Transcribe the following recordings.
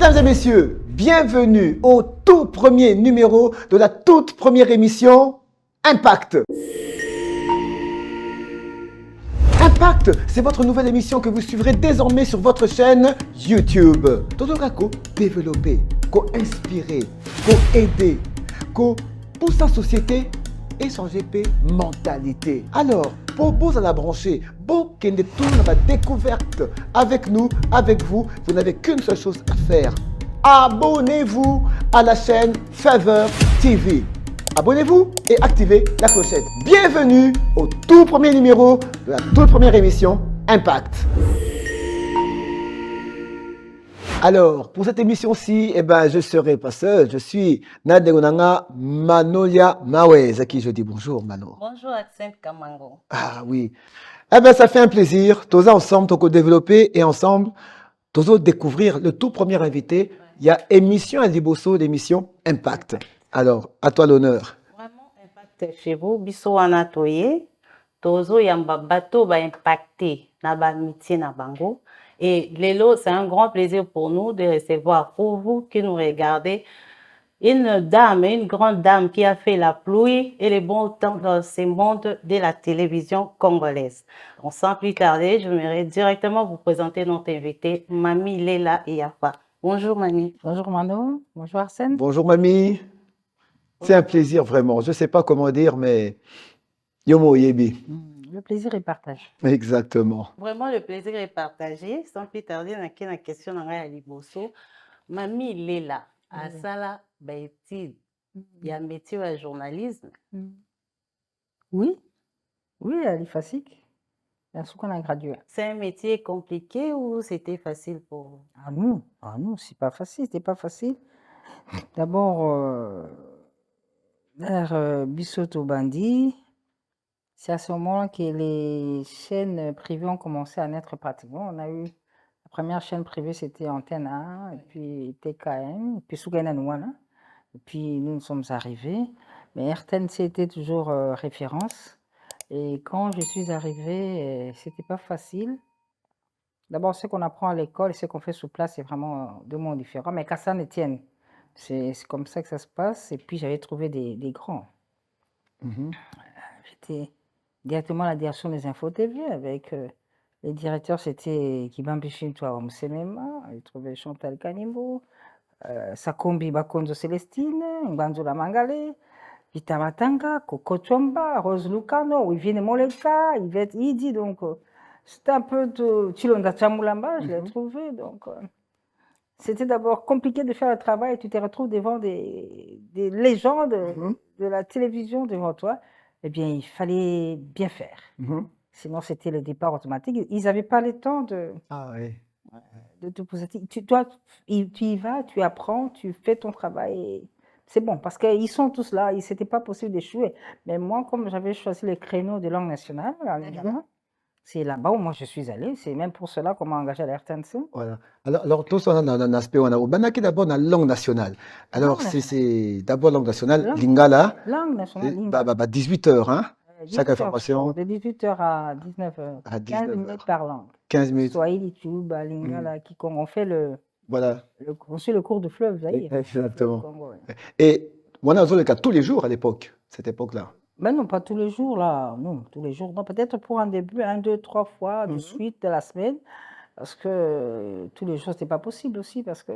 Mesdames et messieurs, bienvenue au tout premier numéro de la toute première émission Impact. Impact, c'est votre nouvelle émission que vous suivrez désormais sur votre chaîne YouTube. Todorako, développer, co-inspirer, co-aider, co-pousser la société et changer de mentalité. Alors, pour vous à la brancher, pour qu'il ne tourne la découverte avec nous, avec vous, vous n'avez qu'une seule chose à faire. Abonnez-vous à la chaîne Faveur TV. Abonnez-vous et activez la clochette. Bienvenue au tout premier numéro de la toute première émission Impact. Alors, pour cette émission-ci, je ne serai pas seul. Je suis Nadegonanga Manolia Mawez, à qui je dis bonjour, Mano. Bonjour, Accent Kamango. Ah oui. Ça fait un plaisir. Tous ensemble, tous développer et ensemble, tous découvrir le tout premier invité. Il y a émission à Liboso, l'émission Impact. Alors, à toi l'honneur. Vraiment, Impact chez vous. Biso Anatoye. Tozo Yamba Bato va impacter na ba métier na bango. Et Lélo, c'est un grand plaisir pour nous de recevoir, pour vous qui nous regardez, une dame, une grande dame qui a fait la pluie et le bon temps dans ce monde de la télévision congolaise. Donc, sans plus tarder, je vais directement vous présenter notre invitée, Mamie Léla Yafa. Bonjour, Mamie. Bonjour Mano, bonjour Arsène. Bonjour, Mamie. C'est un plaisir, vraiment. Je ne sais pas comment dire, mais Yomo Yebi. Le plaisir est partagé. Exactement. Vraiment, le plaisir est partagé. Sans plus tarder, on a une question dans la Liboso. Mamie Léla, à Sala Baïtid, il y a un métier de journalisme. Oui, elle est facile. Elle a qu'on a gradué. C'est un métier compliqué ou c'était facile pour vous? Ah non, c'est pas facile, c'était pas facile. D'abord, vers Bissoto Bandi, c'est à ce moment-là que les chaînes privées ont commencé à naître pratiquement. On a eu la première chaîne privée, c'était Antenne 1, et puis TKM, et puis Sougana Nouana. Et puis nous sommes arrivés. Mais RTNC était toujours référence. Et quand je suis arrivée, c'était pas facile. D'abord, ce qu'on apprend à l'école et ce qu'on fait sur place, c'est vraiment deux mondes différents. Mais qu'à ça ne tienne. C'est comme ça que ça se passe. Et puis j'avais trouvé des grands. J'étais directement à la direction des infos TV avec les directeurs, c'était Kibambi Shintoa Msenema, j'ai trouvé Chantal Kanimbo, Sakombi Bakonzo Célestine, Ngbanzola Mangale, Vita Matanga, Coco Chomba, Rose Lucano, Wivine Moleka, Yvette Idi, donc c'était un peu de Chilonda Chamulamba, je l'ai trouvé, donc c'était d'abord compliqué de faire le travail et tu te retrouves devant des légendes de la télévision devant toi. Eh bien, il fallait bien faire. Sinon, c'était le départ automatique. Ils n'avaient pas le temps de te poser. Tu y vas, tu apprends, tu fais ton travail. C'est bon, parce qu'ils sont tous là. Ce n'était pas possible d'échouer. Mais moi, comme j'avais choisi le créneau de langue nationale, c'est là-bas où moi je suis allée. C'est même pour cela qu'on m'a engagé à la RTNC. Voilà. Alors tout ça, on a un aspect, on a d'abord la langue nationale. Alors, c'est d'abord langue nationale, Lingala. Langue nationale, Lingala. 18h, hein? Chaque information. De 18h à 19h. À 15 minutes par langue. 15 minutes. Swahili, Tuba, Lingala, on fait on suit le cours de fleuve, Zaïre. Exactement. Et on a le cas tous les jours à l'époque, cette époque-là. Ben non, pas tous les jours, là. Non, tous les jours. Non, peut-être pour un début, 1, 2, 3 fois de suite de la semaine. Parce que tous les jours, c'était pas possible aussi, parce que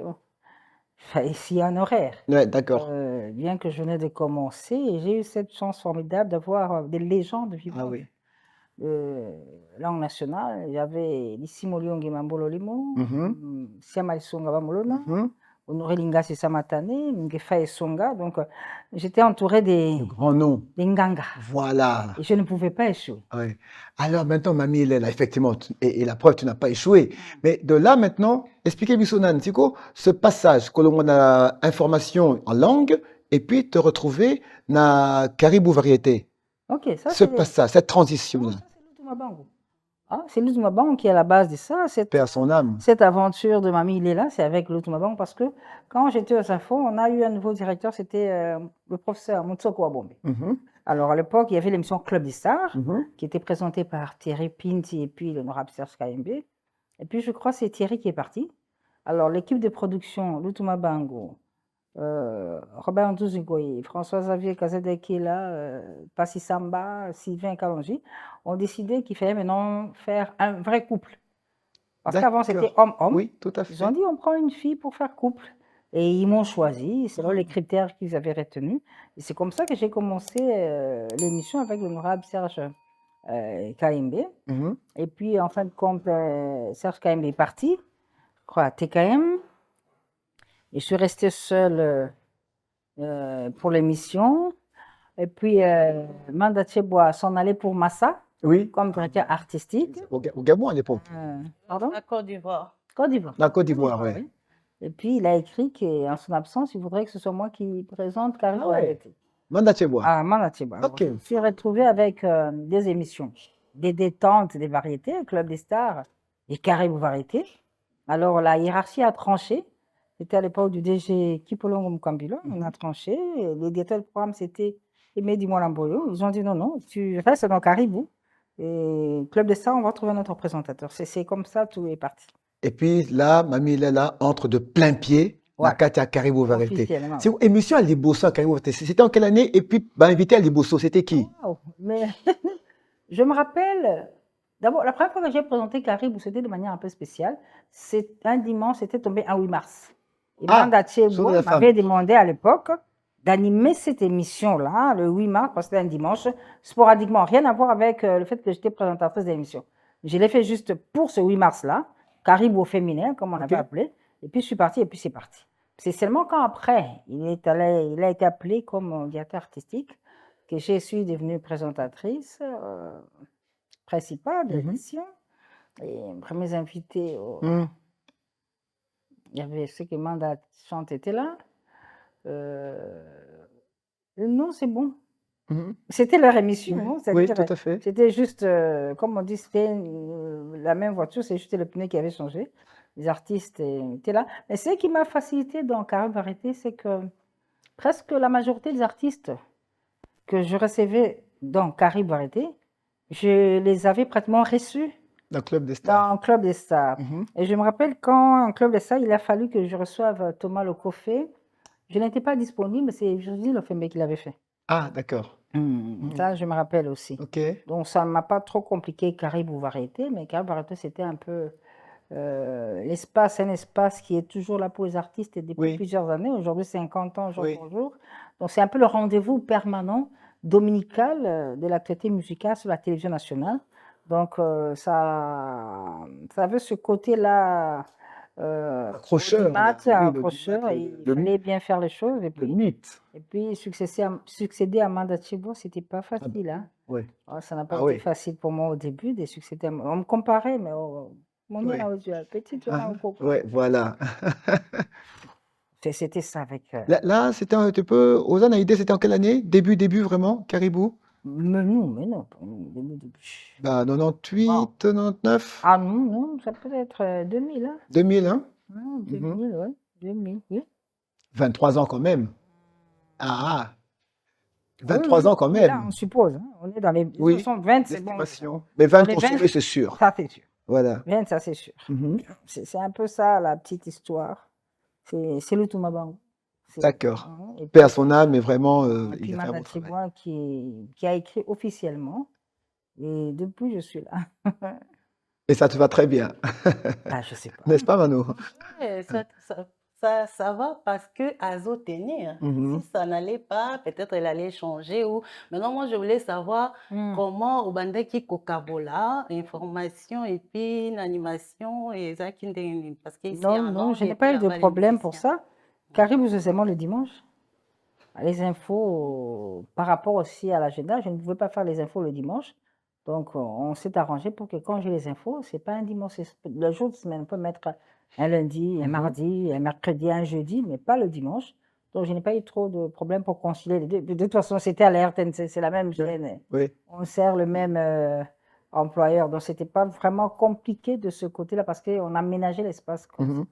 s'il y a un horaire. Ouais, d'accord. Bien que je venais de commencer, j'ai eu cette chance formidable d'avoir des légendes vivantes de langue nationale. Il y avait Lissimo Liongi Mambolo Limo, Siama Songa Bamolona, Honoré Lingasi Samatane, Ngefa Songa. Donc, j'étais entourée des grands noms. Des Nganga. Voilà. Et je ne pouvais pas échouer. Ouais. Alors maintenant, Mamie, là, effectivement, et la preuve, tu n'as pas échoué. Mais de là maintenant, expliquez Bissonan, c'est quoi ce passage que l'on a information en langue et puis te retrouver dans Caribou Variété. Ok, ça ce passage, cette transition-là. C'est l'Outumabango qui est à la base de ça. Paix à son âme. Cette aventure de Mamie Léla, c'est avec l'Outumabango parce que quand j'étais aux infos, on a eu un nouveau directeur, c'était le professeur Moutsoko Wabombe. Alors à l'époque, il y avait l'émission Club des Stars qui était présentée par Thierry Pinti et puis l'honorable Serge Kayembe. Et puis je crois que c'est Thierry qui est parti. Alors, l'équipe de production, Lutuma Bango, Robert Nduzugoye, François-Xavier Kazadeki, Passi Samba, Sylvain Kalonji, ont décidé qu'il fallait maintenant faire un vrai couple. Parce qu'avant, c'était D'accord. homme-homme. Oui, tout à Ils ont fait. dit, on prend une fille pour faire couple. Et ils m'ont choisi selon les critères qu'ils avaient retenus. Et c'est comme ça que j'ai commencé l'émission avec l'honorable Serge Kaimbe. Mhm. Et puis, en fin de compte, Serge Kaimbe est parti, je crois, à TKM. Et je suis restée seule pour l'émission. Et puis, Manda Tcheboa s'en allait pour Massa, Oui, comme directeur artistique. au Gabon à l'époque. Pardon? La Côte d'Ivoire. Côte d'Ivoire. La Côte d'Ivoire, oui. Oui. Et puis, il a écrit qu'en son absence, il voudrait que ce soit moi qui présente Carré Ah ouais. Variété. Manda Tcheboa. À Manatiba. Alors, Ok. je me suis retrouvée avec des émissions, des détentes, des variétés, Club des Stars et Carré Variété. Alors, la hiérarchie a tranché. C'était à l'époque du DG Kipolongo Mukambilo. On a tranché. Et le directeur du programme, c'était Aimé Dimolamboyo. Ils ont dit non, non, tu restes dans Caribou. Et Club des Stars, on va trouver notre présentateur. C'est comme ça, tout est parti. Et puis là, Mamie Lela entre de plein pied Ouais. na kati ya Caribou Variété. Officiellement. C'est une émission à Liboso à Caribou Variété. C'était en quelle année? Et puis, bah, invité à Liboso, c'était qui? Wow. Mais je me rappelle, d'abord, la première fois que j'ai présenté Caribou, c'était de manière un peu spéciale. C'est un dimanche, c'était tombé un 8 mars. Et Ah, Manda Jour de Tcheboa la femme. m'avait demandé à l'époque d'animer cette émission-là, le 8 mars, parce que c'était un dimanche, sporadiquement. Rien à voir avec le fait que j'étais présentatrice d'émission. Je l'ai fait juste pour ce 8 mars-là, Caribou au féminin, comme on Ok. avait appelé. Et puis je suis partie, et puis c'est parti. C'est seulement quand après, il a été appelé comme directeur artistique, que je suis devenue présentatrice principale de Mhm. l'émission. Et mes premiers invités, Mhm. il y avait ceux qui Manda Chante était là. Non, c'est bon. Mhm. C'était leur émission. Oui, Hein, oui, c'est-à-dire, tout à fait. c'était juste, comme on dit, c'était la même voiture, c'est juste le pneu qui avait changé. Les artistes étaient là. Mais ce qui m'a facilité dans Carré Variété, c'est que presque la majorité des artistes que je recevais dans Carré Variété, je les avais pratiquement reçus Dans le Club des Stars. dans Club des Stars. Mhm. Et je me rappelle quand en Club des Stars, il a fallu que je reçoive Thomas Lokofé. Je n'étais pas disponible, mais c'est Virginie Lofembe qui l'avait fait. Ah, d'accord. Mhm. Ça, je me rappelle aussi. Ok. Donc, ça ne m'a pas trop compliqué Caribou Variété, mais Caribou Variété, c'était un peu l'espace, un espace qui est toujours là pour les artistes et depuis Oui. plusieurs années. Aujourd'hui, 50 ans, jour Oui. pour jour. Donc, c'est un peu le rendez-vous permanent dominical de l'actualité musicale sur la télévision nationale. Donc, ça avait ce côté-là Accrocheur, audimat, là. Oui, accrocheur, et il le fallait bien faire les choses. Et le puis, mythe. succéder à Manda Tcheboa, c'était pas facile. Hein. Oui. Oh, ça n'a pas Ah été oui. facile pour moi au début de succéder. On me comparait, mais mon Oui. nez aux yeux, petit, tu Ah, as un coco. ouais, voilà. C'était ça avec. Là, c'était un petit peu. Ozan Haïdé, c'était en quelle année? Début, vraiment, Caribou? Mais non, début. Bah, Wow. 98, 99, Ah non, ça peut être 2000, hein? 2000, hein? Non, Mhm. 2000, ouais. 2000, oui. 23 ans quand même. Ah, Oui, 23 ans quand oui, là, même. on suppose. Hein. On est dans les Oui, 1920, c'est bon. l'estimation. Mais Dans 20 les consommés, 20, c'est sûr. ça c'est sûr. Voilà. 20, ça c'est sûr. Mhm. C'est un peu ça la petite histoire. C'est le Toumabango. D'accord. Hein, et Paix puis, à son âme, mais vraiment, et puis il a fait un Manda bon travail. Tcheboa qui a écrit officiellement. Et depuis, je suis là. Et ça te va très bien, Ah, je sais pas. n'est-ce pas, Mano? Ouais, ça va parce que Azo tenir. Mhm. Si ça n'allait pas, peut-être elle allait changer. Ou... Maintenant, moi, je voulais savoir comment au Bandeki Kokabola, information et puis une animation et ça qui parce que ici, Non, je n'ai pas eu de problème pour ça. Caribou, c'est seulement le dimanche. Les infos, par rapport aussi à l'agenda, je ne pouvais pas faire les infos le dimanche. Donc, on s'est arrangé pour que quand j'ai les infos, c'est pas un dimanche, le jour de semaine. On peut mettre un lundi, un mardi, un mercredi, un jeudi, mais pas le dimanche. Donc, je n'ai pas eu trop de problèmes pour concilier les deux. De toute façon, c'était à la RTNC, c'est la même chaîne. Oui. On sert le même employeur. Donc, c'était pas vraiment compliqué de ce côté-là parce qu'on a aménagé l'espace comme ça. Mhm.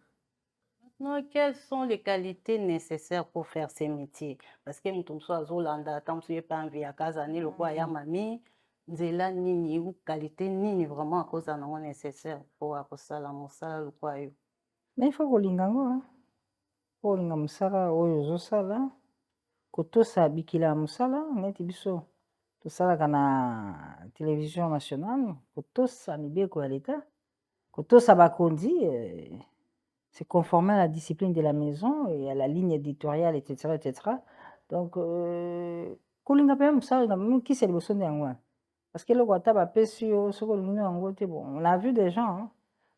Maintenant, quelles sont les qualités nécessaires pour faire ces métiers? Parce que nous sommes Zolanda, tant que pas envie à Kazani, le roi Yamami, Zela Nini, ou qualité Nini, vraiment à cause d'un nom nécessaire pour ça, la moussa, le roi. Mais il faut kolinga ngo, hein. Kolinga mosala oyo ozosala, kotosa bikila ya mosala neti biso tosalaka na télévision nationale, kotosa mibeko ya l'État, kotosa bakonzi, c'est conformer à la discipline de la maison et à la ligne éditoriale, etc., etc. Donc, kolinga mpe mosala na mokisa liboso nde yango wana. Parce que eloko ata bapesi yo soki olingi yango te, bon, on a vu des gens, hein,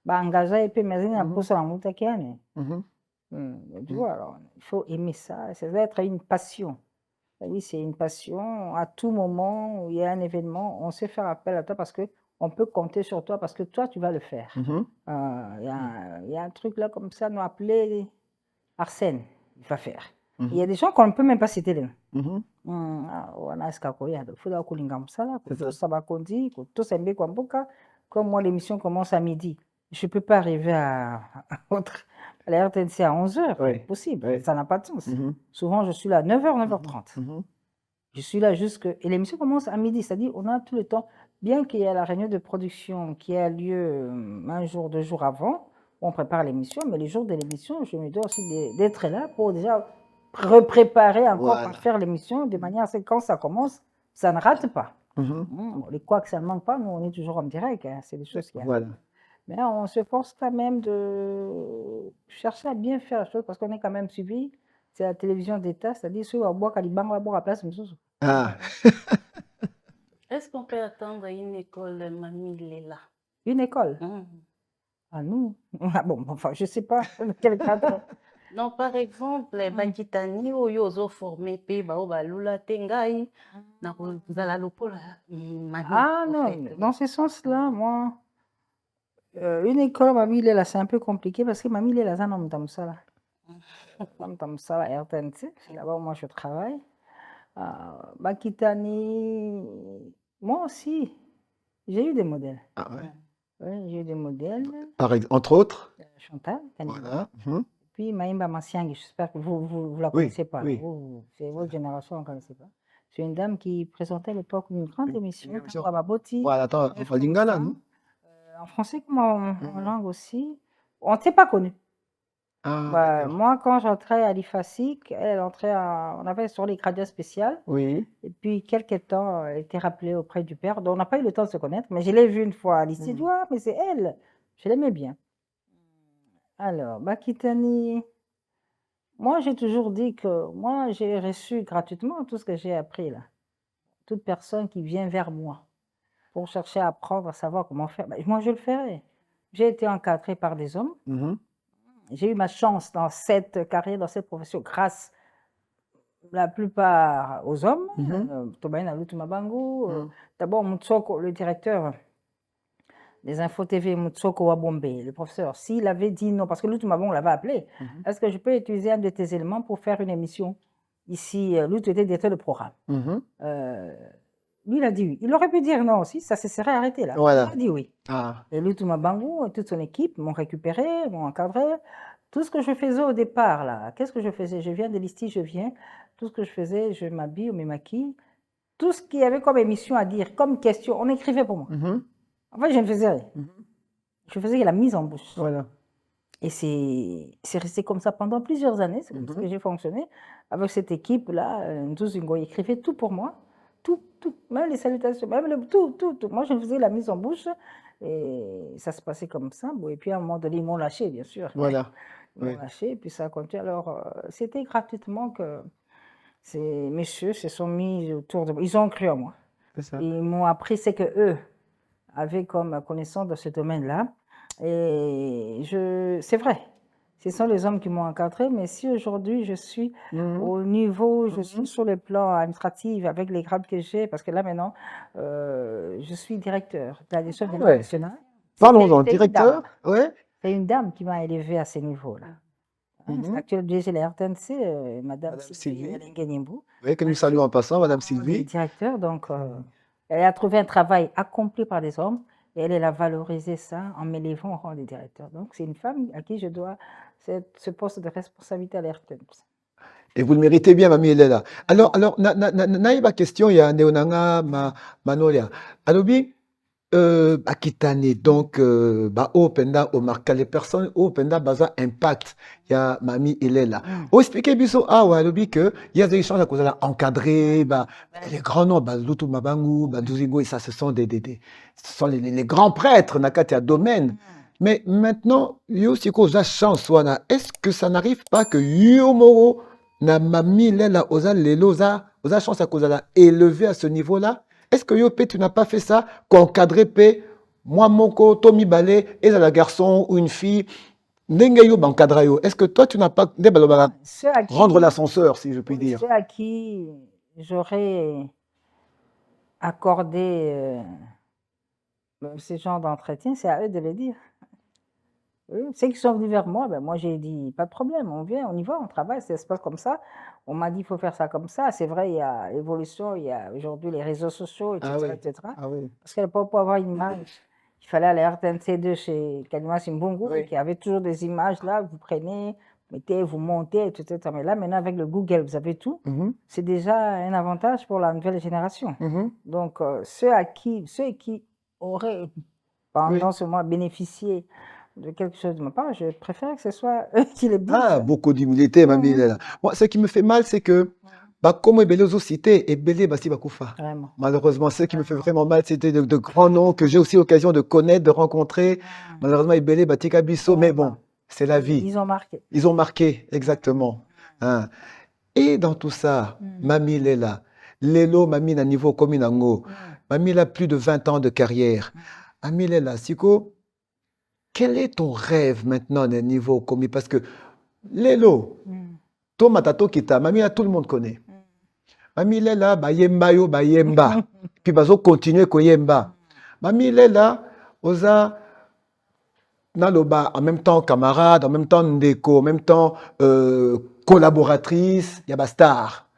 baengagea ye mpe mais azali na mposa yango taki ane. Tu vois, alors, il faut aimer ça, ça doit être une passion. Oui, c'est une passion. À tout moment où il y a un événement, on sait faire appel à toi parce que on peut compter sur toi parce que toi, tu vas le faire. Il y a un truc là comme ça, nous appeler Arsène, il va faire. Il y a des gens qu'on ne peut même pas citer les noms. On a ce qu'il faut dire kolinga mosala, kotosa bakonzi, kotosa mbeko ya mboka. Comme moi, l'émission commence à midi. Je ne peux pas arriver à la RTNC à 11h, Oui. possible, Oui. ça n'a pas de sens. Souvent, je suis là à 9h, 9h30. Je suis là jusque... Et l'émission commence à midi, c'est-à-dire on a tout le temps, bien qu'il y ait la réunion de production qui a lieu un jour, 2 jours avant, on prépare l'émission, mais les jours de l'émission, je me dois aussi d'être là pour déjà repréparer encore, Voilà. pour faire l'émission, de manière à ce que quand ça commence, ça ne rate pas. Les couacs, ça ne manque pas, nous on est toujours en direct, hein, c'est des choses qui arrivent. Voilà. Mais on se force quand même de chercher à bien faire les choses parce qu'on est quand même suivi. C'est la télévision d'État, c'est-à-dire ceux qui boire Kalibango, boire à place. Ah, Est-ce qu'on peut attendre une école de Mamie Léla? Une école. Ah, nous. Ah bon, enfin, je ne sais pas quel cadre. Non, par exemple, bakitani oyo ozo formé pe bao balula tengai na kozala lokola Mamie. Ah en non, fait. dans ce sens-là, moi, une école, Mamie Lela, c'est un peu compliqué parce que Mamie Lela, c'est un homme comme ça. Homme comme ça, RTNC, c'est là-bas où moi je travaille. Bakitani, moi aussi, j'ai eu des modèles. ah ouais. Oui, j'ai eu des modèles. Entre autres. Chantal, Kanibou. Voilà. Puis Maïmba Massiangi, j'espère que vous la Oui, connaissez pas. oui. C'est votre génération, on ne connaissait pas. C'est une dame qui présentait à l'époque une grande émission, Une émission. Bababoti, Voilà, attends, en lingala, nous. en français comme en langue aussi. On ne s'est pas connus. Ah, Bah, d'accord. moi, quand j'entrais à l'IFASIC, elle entrait on avait sur les gradients spéciales. Oui. Et puis, quelques temps, elle était rappelée auprès du père. Donc, on n'a pas eu le temps de se connaître, mais je l'ai vue une fois à l'ICI. Ah, mais c'est elle. Je l'aimais bien. Alors, Bakitani, moi, j'ai toujours dit que moi, j'ai reçu gratuitement tout ce que j'ai appris là. Toute personne qui vient vers moi pour chercher à apprendre, à savoir comment faire, ben, moi, je le ferai. J'ai été encadrée par des hommes. J'ai eu ma chance dans cette carrière, dans cette profession, grâce la plupart aux hommes. Tobaina Lutumabangu, d'abord Mutsoko, le directeur des Infos TV, Mutsoko Wabombe, le professeur, s'il avait dit non, parce que Lutumabang, on l'avait appelé, est-ce que je peux utiliser un de tes éléments pour faire une émission ici? Lutu était directeur de programme. Lui, il a dit oui. Il aurait pu dire non aussi, ça se serait arrêté là. Voilà. Il a dit oui. Ah. Et Lutumabangu, toute son équipe m'ont récupéré, m'ont encadré. Tout ce que je faisais au départ, là, qu'est-ce que je faisais? Je viens de l'ISTI, je viens. Tout ce que je faisais, je m'habille, on me maquille. Tout ce qu'il y avait comme émission à dire, comme question, on écrivait pour moi. En fait, je ne faisais rien. Je faisais la mise en bouche. Voilà. Et c'est resté comme ça pendant plusieurs années. C'est comme ça que j'ai fonctionné. Avec cette équipe-là, Nzuzingo écrivait tout pour moi. Tout, même les salutations, même tout. Moi, je faisais la mise en bouche. Et ça se passait comme ça. Bon, et puis, à un moment donné, ils m'ont lâché, bien sûr. Voilà. Ils m'ont lâché, et puis ça a continué. Alors, c'était gratuitement que ces messieurs se sont mis autour de moi. Ils ont cru en moi. C'est ça. Ils m'ont appris ce qu'eux avaient comme connaissance dans ce domaine-là. Et c'est vrai, ce sont les hommes qui m'ont encadré, mais si aujourd'hui je suis au niveau, je suis sur le plan administratif avec les grades que j'ai, parce que là maintenant, je suis directeur de la direction nationale. Parlons-en, directeur. Ouais. C'est une dame qui m'a élevé à ce niveau-là. C'est l'actuelle DG de la RTNC, Madame Sylvie Elengenimbu. Oui, que nous saluons en passant, Madame Sylvie. Directeur, donc elle a trouvé un travail accompli par des hommes. Et elle a valorisé ça en m'élevant au rang de directeur. Donc, c'est une femme à qui je dois ce poste de responsabilité à l'RTNC. Et vous le méritez bien, Mamie Elela. Alors, naïba question, il y a Neonanga Manolia. Alobi, Akitane, donc, Openda, Omarka, les personnes, Openda, Baza, Impact, il y a Mami, il est là. Au expliquer, Bisso, Walobi, que il y a des échanges à cause de la encadré, les grands noms, Lutu Mabangu, Nduzingo, et ça, ce sont ce sont les grands prêtres, Nakati, à domaine. Mais maintenant, yo, si cause la chance, est-ce que ça n'arrive pas que yo, Moro, na Mami, il est là, osa, lelo, osa chance à cause de la élevé à ce niveau-là? Est-ce que yo, tu n'as pas fait ça, qu'encadré, moi, Moko, Tommy Balé, et la garçon ou une fille, ndenge yo, encadré yo. Est-ce que toi, tu n'as pas Ceux à rendre qui, l'ascenseur, si je puis dire? ceux à qui j'aurais accordé ce genre d'entretien, c'est à eux de le dire. Oui, ceux qui sont venus vers moi, ben moi j'ai dit, pas de problème, on vient, on y va, on travaille, ça se passe comme ça. On m'a dit, il faut faire ça comme ça. C'est vrai, il y a l'évolution, il y a aujourd'hui les réseaux sociaux, Ah etc., oui, etc. ah oui. Parce qu'à l'époque, pour avoir une image, il fallait aller à RTNC2 chez Kalima Simbungu, Oui. qui avait toujours des images là, vous prenez, mettez, vous montez, etc. Mais là, maintenant, avec le Google, vous avez tout. Mhm, C'est déjà un avantage pour la nouvelle génération. mhm. Donc, ceux qui auraient, Oui. pendant ce mois, bénéficié de quelque chose de ma part, je préfère que ce soit eux qui le disent. Ah, beaucoup d'humilité, Mami, il est là. Moi, ce qui me fait mal, c'est que, comme Ebele aux cités, Ebele Basi Bakoufa. Vraiment. Malheureusement, ce qui me fait vraiment mal, c'était de grands noms que j'ai aussi l'occasion de connaître, de rencontrer. Malheureusement, Ebele Batika Bisso, mais bon, c'est la vie. Ils ont marqué. Ils ont marqué, exactement. Hein. Et dans tout ça, Mami il est là. Lelo, Mami, na niveau comme Nango. Mami, il a plus de 20 ans de carrière. Mami, il est là. Siko, quel est ton rêve maintenant au niveau commis? Parce que Lelo, Thomas Tato Kita, Mami, là, tout le monde connaît. Mami, il est là, Bayemba yo, Bayemba. Puis, bazo continuer Koyemba. Mami, il est là, Oza, Naloba, en même temps camarade, en même temps Ndeko, en même temps collaboratrice, Yaba Star.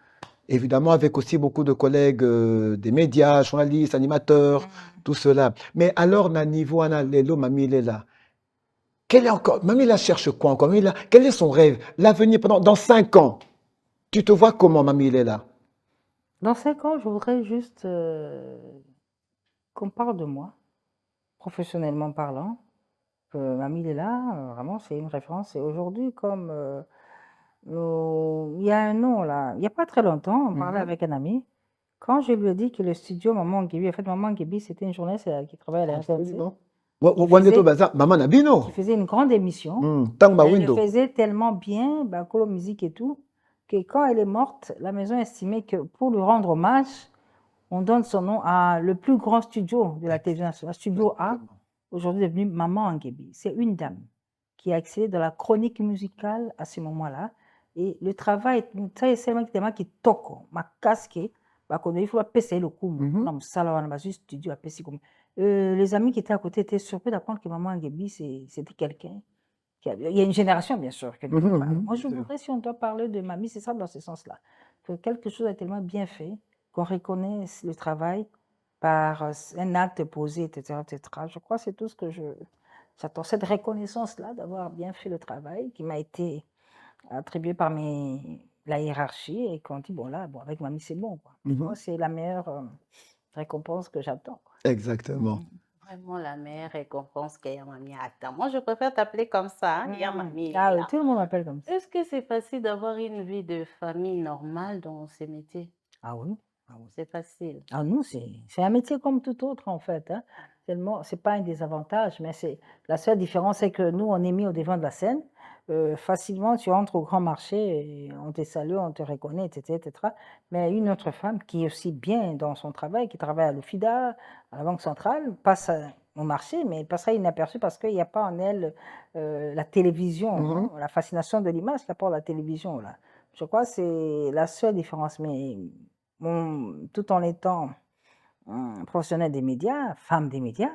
Évidemment, avec aussi beaucoup de collègues des médias, journalistes, animateurs, tout cela. Mais alors, na niveau, ana lelo, Mami, il est là. Quel est encore, Mami, la cherche quoi encore? Mami, quel est son rêve? L'avenir dans 5 ans. Tu te vois comment, Mami, il est là? Dans 5 ans, je voudrais juste qu'on parle de moi, professionnellement parlant. Que Mamie est là, vraiment, c'est une référence. Et aujourd'hui, comme il y a un an, là, il n'y a pas très longtemps, on parlait avec un ami. Quand je lui ai dit que le studio Maman Nguebi, en fait, Maman Nguebi, c'était une journaliste qui travaillait à la RTNC, Maman Nabino. qui faisait une grande émission. Tangba Elle le Window. faisait tellement bien, Colo Musique et tout, que quand elle est morte, la maison estimait que pour lui rendre hommage, on donne son nom à le plus grand studio de la télévision nationale, Studio A, aujourd'hui devenu Maman Nguebi. C'est une dame qui a excellé dans la chronique musicale à ce moment-là. Et le travail, c'est seulement qui toque, ma casque, il faut passer le coup. Dans le salon, dans le studio, à passer comme. Les amis qui étaient à côté étaient surpris d'apprendre que Maman Nguebi, c'était quelqu'un. Il y a une génération, bien sûr. Moi, je voudrais, si on doit parler de Mamie, c'est ça dans ce sens-là. Que quelque chose a tellement bien fait qu'on reconnaisse le travail par un acte posé, etc., etc. Je crois que c'est tout ce que j'attends. Cette reconnaissance-là d'avoir bien fait le travail qui m'a été attribué par la hiérarchie et qu'on dit, bon là, bon, avec Mamie, c'est bon. Quoi. Moi, c'est la meilleure récompense que j'attends. Exactement. Vraiment la meilleure récompense que Yamami attend. Moi, je préfère t'appeler comme ça, hein, Yamami. Ah oui, tout le monde m'appelle comme ça. Est-ce que c'est facile d'avoir une vie de famille normale dans ces métiers? Ah oui. C'est facile. Ah non, c'est un métier comme tout autre en fait. Hein. C'est pas un désavantage, mais la seule différence, c'est que nous, on est mis au devant de la scène. Facilement, tu entres au grand marché, et on te salue, on te reconnaît, etc., etc. Mais une autre femme qui est aussi bien dans son travail, qui travaille à l'OFIDA, à la Banque centrale, passe au marché, mais elle passera inaperçue parce qu'il n'y a pas en elle la télévision, la fascination de l'image qu'apporte la télévision. Là. Je crois que c'est la seule différence. Mais tout en étant professionnels des médias, femmes des médias,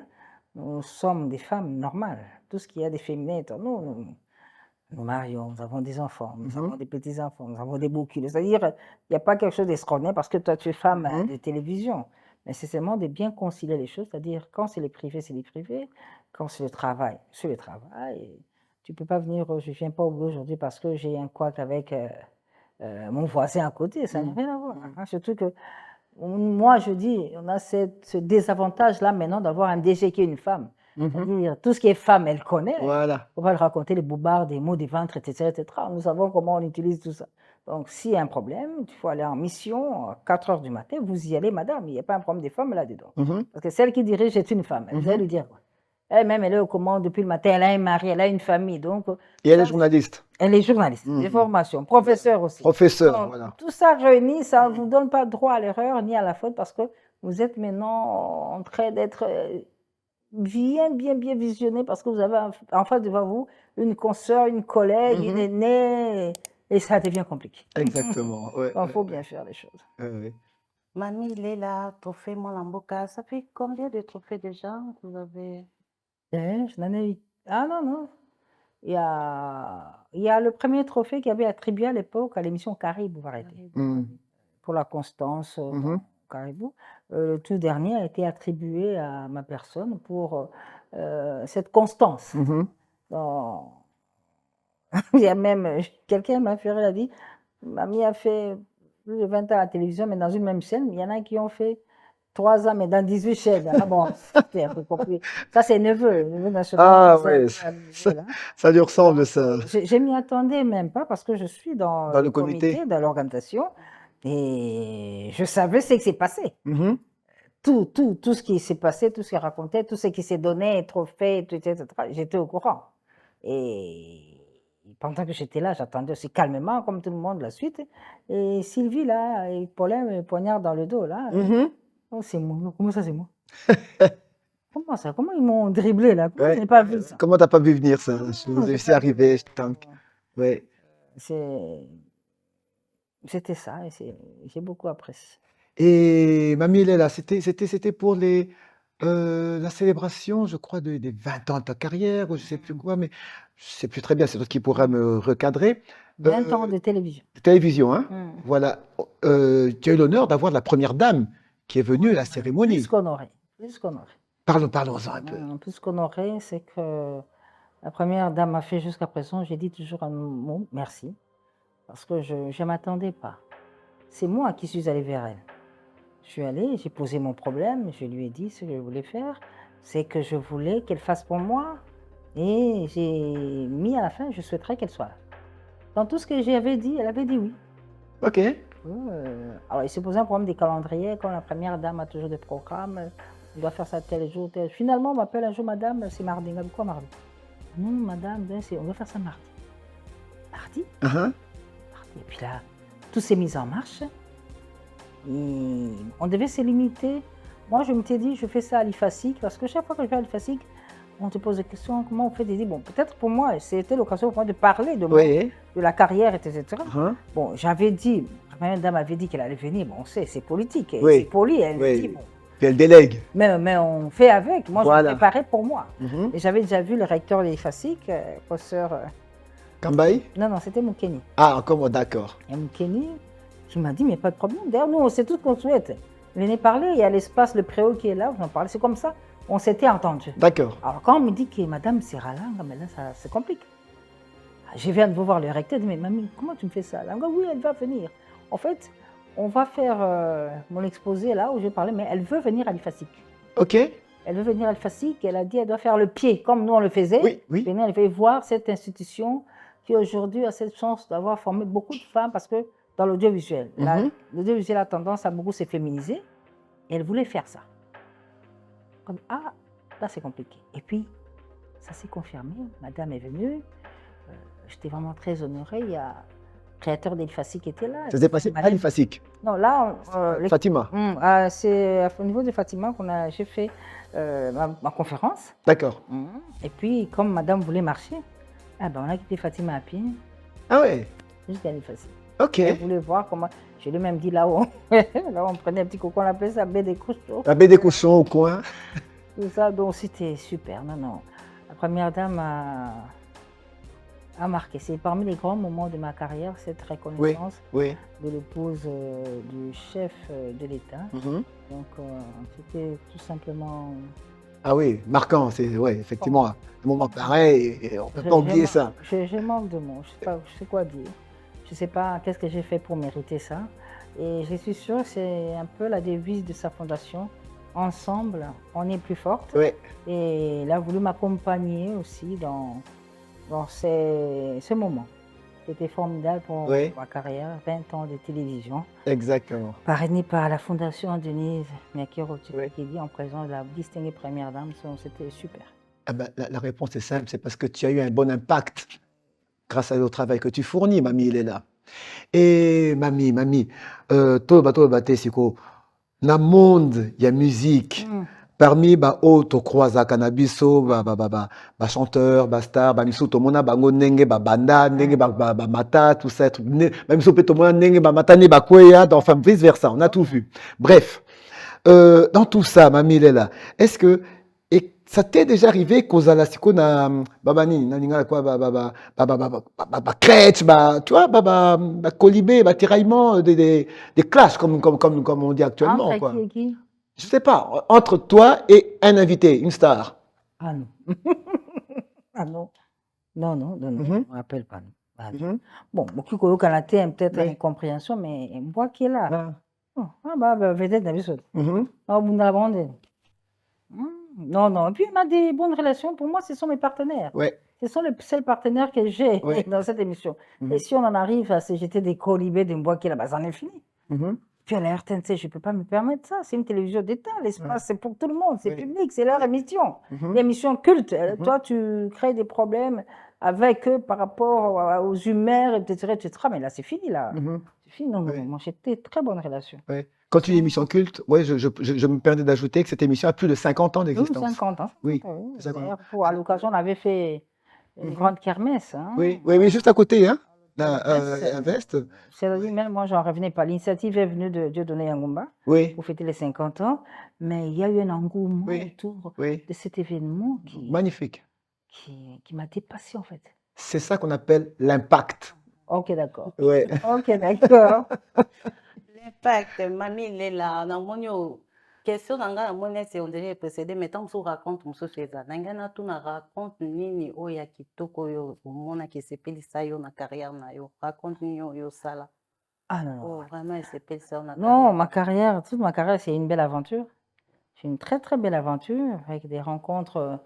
nous sommes des femmes normales. Tout ce qu'il y a des féminins en nous, nous marions, nous avons des enfants, nous avons des petits-enfants, nous avons des beaux culs. C'est-à-dire, il n'y a pas quelque chose d'extraordinaire parce que toi, tu es femme de télévision. Mais c'est seulement de bien concilier les choses, c'est-à-dire quand c'est les privés, c'est les privés, quand c'est le travail, c'est le travail. Tu ne peux pas venir, je ne viens pas au boulot aujourd'hui parce que j'ai un couac avec mon voisin à côté, ça n'a rien à voir. Hein. Surtout que moi, je dis, on a ce désavantage-là maintenant d'avoir un DG qui est une femme. C'est-à-dire, tout ce qui est femme, elle connaît. Voilà. On va le raconter, les bobards, des mots, des ventres, etc., etc. Nous savons comment on utilise tout ça. Donc, s'il y a un problème, il faut aller en mission à 4 heures du matin, vous y allez, madame. Il n'y a pas un problème des femmes là-dedans. Parce que celle qui dirige est une femme. Vous allez lui dire quoi? Elle-même, elle est au commande depuis le matin, elle a un mari, elle a une famille. Donc, Et elle est ça, journaliste, elle est journaliste, des formations, professeur aussi. professeur, Donc, voilà. tout ça réuni, ça ne vous donne pas droit à l'erreur ni à la faute parce que vous êtes maintenant en train d'être bien visionné parce que vous avez en face de vous une consoeur, une collègue, une aînée, et ça devient compliqué. Exactement. Ouais, Il faut bien faire les choses. ouais. Mamie Léla, trophée Molamboka, ça fait combien de trophées déjà que vous avez? Je n'en ai eu. Ah non, non. Il y a le premier trophée qui avait attribué à l'époque à l'émission Caribou, vous arrêtez, pour la constance Caribou. Le tout dernier a été attribué à ma personne pour cette constance. Donc, il y a même, quelqu'un m'a fait rire, il a dit, mamie a fait plus de 20 ans à la télévision, mais dans une même chaîne, il y en a qui ont fait 3 ans, mais dans 18 chaînes. Ah bon, c'était un peu compliqué. Ça, c'est neveu national. Ah ouais, ça lui ressemble ça. Je m'y attendais même pas parce que je suis dans Dans le comité, dans l'organisation, et je savais ce qui s'est passé. Tout ce qui s'est passé, tout ce qu'il racontait, tout ce qui s'est donné, trophée, etc. J'étais au courant. Et pendant que j'étais là, j'attendais aussi calmement, comme tout le monde, la suite. Et Sylvie, là, et Paulin me poignarde dans le dos, là. Oh, c'est moi. Comment ça, c'est moi? Comment ça? Comment ils m'ont dribblé, là? Comment je n'ai pas vu ça? Comment t'as pas vu venir ça? C'est arrivé, je tank. Ouais. C'était ça, et j'ai beaucoup apprécié. Et Mamie Léla, c'était pour la célébration, je crois, des 20 ans de ta carrière, ou je sais plus quoi, mais je sais plus très bien, c'est toi qui pourras me recadrer. 20 ans de télévision. Télévision, hein? Voilà. Tu as eu l'honneur d'avoir la première dame qui est venue à la cérémonie. Plus qu'honoré. Plus qu'honoré. Parlons-en un peu. Plus qu'honoré, c'est que la première dame a fait jusqu'à présent, j'ai dit toujours un mot, merci, parce que je ne m'attendais pas. C'est moi qui suis allée vers elle. Je suis allée, j'ai posé mon problème, je lui ai dit ce que je voulais faire, c'est que je voulais qu'elle fasse pour moi, et j'ai mis à la fin, je souhaiterais qu'elle soit là. Dans tout ce que j'avais dit, elle avait dit oui. Ok. Alors, il s'est posé un problème des calendriers, quand la première dame a toujours des programmes, on doit faire ça tel jour, tel. Finalement, on m'appelle un jour, madame, c'est mardi. Quoi, mardi? Non, madame, on doit faire ça mardi. Mardi? Mardi. Et puis là, tout s'est mis en marche. Et on devait se limiter. Moi, je m'étais dit, je fais ça à l'IFASIC, parce que chaque fois que je vais à l'IFASIC, on te pose des questions, comment on fait des idées. Bon, peut-être pour moi, c'était l'occasion pour moi de parler de moi, de la carrière, etc. Bon, j'avais dit, la première dame avait dit qu'elle allait venir, bon, on sait, c'est politique, c'est poli, elle dit, bon. Puis elle délègue. Mais on fait avec, moi je me préparais pour moi. Et j'avais déjà vu le recteur de l'IFASIC, professeur... Kambaï? Non, c'était Moukeni. Ah, comment, d'accord. Et Moukeni, qui m'a dit, mais pas de problème, d'ailleurs, nous, c'est tout ce qu'on souhaite. Venez parler, il y a l'espace, le préau qui est là, vous en parlez, c'est comme ça. On s'était entendu. D'accord. Alors quand on me dit que madame c'est Ralanga, mais là c'est compliqué. Je viens de vous voir le recteur, je dis mais mamie, comment tu me fais ça? Elle dit oui, elle va venir. En fait, on va faire mon exposé là où je vais parler, mais elle veut venir à l'IFASIC. Ok. Elle veut venir à l'IFASIC, elle a dit elle doit faire le pied, comme nous on le faisait. Oui. Venir, elle veut voir cette institution qui aujourd'hui a cette chance d'avoir formé beaucoup de femmes parce que dans l'audiovisuel, l'audiovisuel a tendance à beaucoup se féminiser et elle voulait faire ça. Comme, ah, là c'est compliqué. Et puis, ça s'est confirmé, madame est venue, j'étais vraiment très honorée, il y a le créateur d'Elfassi qui était là. Ça s'est passé à l'IFASIC? Non, là... Fatima? C'est au niveau de Fatima j'ai fait ma conférence. D'accord. Et puis, comme madame voulait marcher, on a quitté Fatima à pied. Ah ouais? Jusqu'à l'Elfassi. Ok. Elle voulait voir comment... Je lui ai même dit là où on prenait un petit cocon, on appelait ça baie des cochons. La baie des cochons au coin. Tout ça, donc c'était super. Non. La première dame a marqué. C'est parmi les grands moments de ma carrière, cette reconnaissance de l'épouse du chef de l'État. Donc c'était tout simplement... Ah oui, marquant, c'est effectivement un moment pareil, et on ne peut pas oublier ça. Je manque de mots, je ne sais pas quoi dire. Je ne sais pas qu'est-ce que j'ai fait pour mériter ça. Et je suis sûre que c'est un peu la devise de sa fondation. Ensemble, on est plus forte. Oui. Et il a voulu m'accompagner aussi dans ce moment. C'était formidable pour Oui. ma carrière, 20 ans de télévision, Exactement. parrainé par la Fondation Denise Nyakiro Oui. Tshisekedi en présence de la distinguée première dame. C'était super. Ah ben, la réponse est simple, c'est parce que tu as eu un bon impact grâce au travail que tu fournis, Mamie, il est là. Et Mamie, toloba te siko, na monde, il y a musique. Parmi to croisa cannabiso, chanteur, star, miso tomona bango nenge banda, nenge mata, tout ça, même so tomona nenge mata ne kweya, enfin vice versa, on a tout vu. Bref, dans tout ça, Mamie, il est là. Est-ce que et ça t'est déjà arrivé kozala siko na babani na ninga quoi crête tu vois colibé tiraillement des clashs comme on dit actuellement Entre quoi. qui et qui? Je sais pas, entre toi et un invité, une star. Ah non. Ah non. Non, non, non, non, je ne me rappelle pas. Non. Ah non. Bon, Kiko Kanate, peut-être Oui. une incompréhension, mais moi qui est là. Ah. Peut-être d'habitude. Ah, vous n'avez pas. Non, non. Et puis, on a des bonnes relations. Pour moi, ce sont mes partenaires. Ouais. Ce sont les seuls partenaires que j'ai Ouais. dans cette émission. Et si on en arrive à se jeter des colibés d'un bois qui est là-bas, c'en est fini. Puis à la RTNC, je ne peux pas me permettre ça. C'est une télévision d'État. L'espace, c'est pour tout le monde. C'est public. C'est leur émission. L'émission culte. Toi, tu crées des problèmes avec eux par rapport aux humeurs, etc., etc. Mais là, c'est fini, là. C'est fini. Non, non, non. Moi, j'étais très bonne relation. Ouais. Quand tu dis émission culte, ouais, je me permets d'ajouter que cette émission a plus de 50 ans d'existence. 50 ans. Oui. D'ailleurs, à l'occasion, on avait fait une grande kermesse. Hein. Oui, oui, mais juste à côté, hein. À Veste. C'est-à-dire, même moi, j'en revenais pas. L'initiative est venue de Dieudonné Yangomba Oui. pour fêter les 50 ans, mais il y a eu un engouement autour de cet événement Magnifique. qui m'a dépassé, en fait. C'est ça qu'on appelle l'impact. Ok, d'accord. Ouais. Ok, d'accord. L'impact, Mamie, il est là. Dans mon question, dans la monnaie, c'est on dirait précédé, mais tant que ça raconte, on se fait ça. Dans la tout na raconte nini oya kitoko yo, au monde qui s'appelle ça yo na carrière na yo. Raconte nini yo sala. Ah non, non. Oh, vraiment, il s'appelle ça na Non, ma carrière, toute ma carrière, c'est une belle aventure. C'est une très, très belle aventure avec des rencontres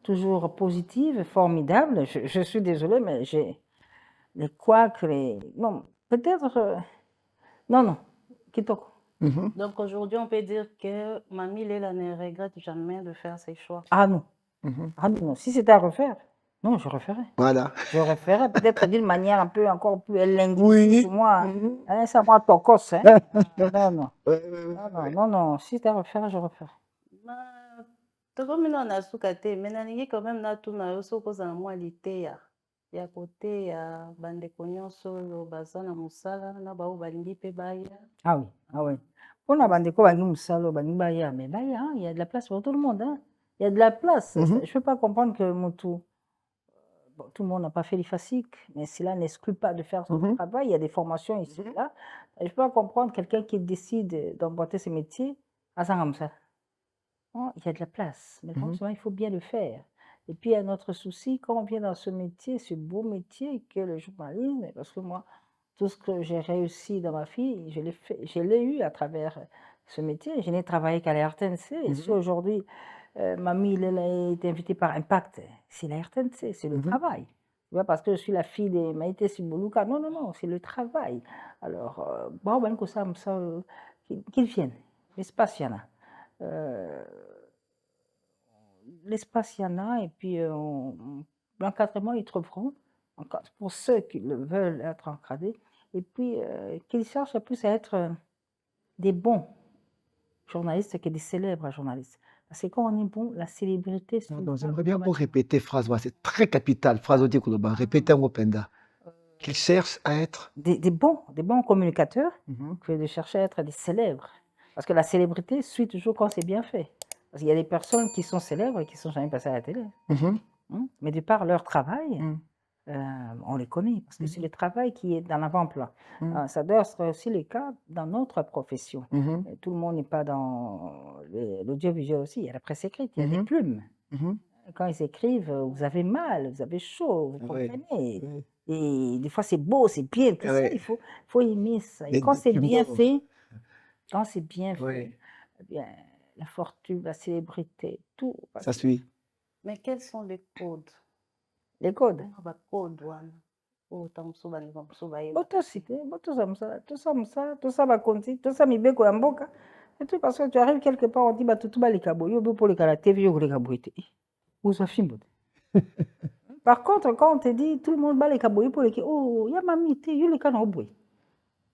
toujours positives, formidables. Je suis désolée, mais j'ai les couacs, non, peut-être... Non, non, Kitoko. Donc aujourd'hui, on peut dire que Mamie Léla ne regrette jamais de faire ses choix. Ah non. Ah non, si c'était à refaire, non, je referais. Voilà. Je referais peut-être d'une manière un peu encore plus linguistique pour moi. Hein, ça moi tokos, hein. Non, non. Non, non, si c'était à refaire, je referais. Tokomina na suka te, mais nalingi quand même na tuna yo soko za mwa liteya. Ya côté ya bandeko nyonso oyo baza na mosala na bao balingi pe baya. Ah oui, ah oui. Pour bandeko bangi musala balingi baya, mais baya, il y a de la place pour tout le monde, hein. Il y a de la place. Je ne peux pas comprendre que tout le monde n'a pas fait l'IFASIC, mais cela n'exclut pas de faire son travail. Il y a des formations ici et là. Je ne peux pas comprendre quelqu'un qui décide d'emboîter ses métiers à ça comme ça. Non, il y a de la place, mais il faut bien le faire. Et puis, il y a un autre souci, quand on vient dans ce métier, ce beau métier que le journalisme, parce que moi, tout ce que j'ai réussi dans ma vie, je l'ai eu à travers ce métier. Je n'ai travaillé qu'à la RTNC. Et si aujourd'hui, Mamie est invitée par Impact, c'est la RTNC, c'est le travail. Tu vois, parce que je suis la fille de Maïté Siboluka. Non, non, non, c'est le travail. Alors, bon, ben, que ça, qu'ils viennent. L'espace, il y en a. L'espace, il y en a, et puis l'encadrement, ils trouveront, pour ceux qui le veulent être encadrés, et puis qu'ils cherchent plus à être des bons journalistes que des célèbres journalistes. Parce que quand on est bon, la célébrité... J'aimerais bien vous répéter phrase, c'est très capital, phrase au Koloban, répétez en Openda. Qu'ils cherchent à être... Des bons communicateurs, que de chercher à être des célèbres. Parce que la célébrité suit toujours quand c'est bien fait. Parce qu'il y a des personnes qui sont célèbres et qui ne sont jamais passées à la télé. Mais de par leur travail, on les connaît. Parce que c'est le travail qui est dans l'avant-plan. Ça doit être aussi le cas dans notre profession. Tout le monde n'est pas dans l'audiovisuel aussi. Il y a la presse écrite, il y a des plumes. Quand ils écrivent, vous avez mal, vous avez chaud, vous Ouais. comprenez. Ouais. Et des fois, c'est beau, c'est bien, tout ça, Ouais. il faut aimer ça. Et Les quand c'est bien documents. fait, quand c'est bien fait, Ouais. eh bien, la fortune, la célébrité, tout va Ça suivre. suit. Mais quels sont les codes? Les codes. Code wana. Otamsuba ni bamsuba yeba. Botosite, botosa mosala, tosa mosala, tosa bakonzi, tosa mibeko ya mboka. Et tout parce que tu arrives quelque part, on dit batutu baleka boye, obe poleka la TV, yo koleka boye te. Ozwa fimbo te. Par contre, quand on te dit tout le monde baleka boye poleka, oh, ya mami te, yo leka na oboye.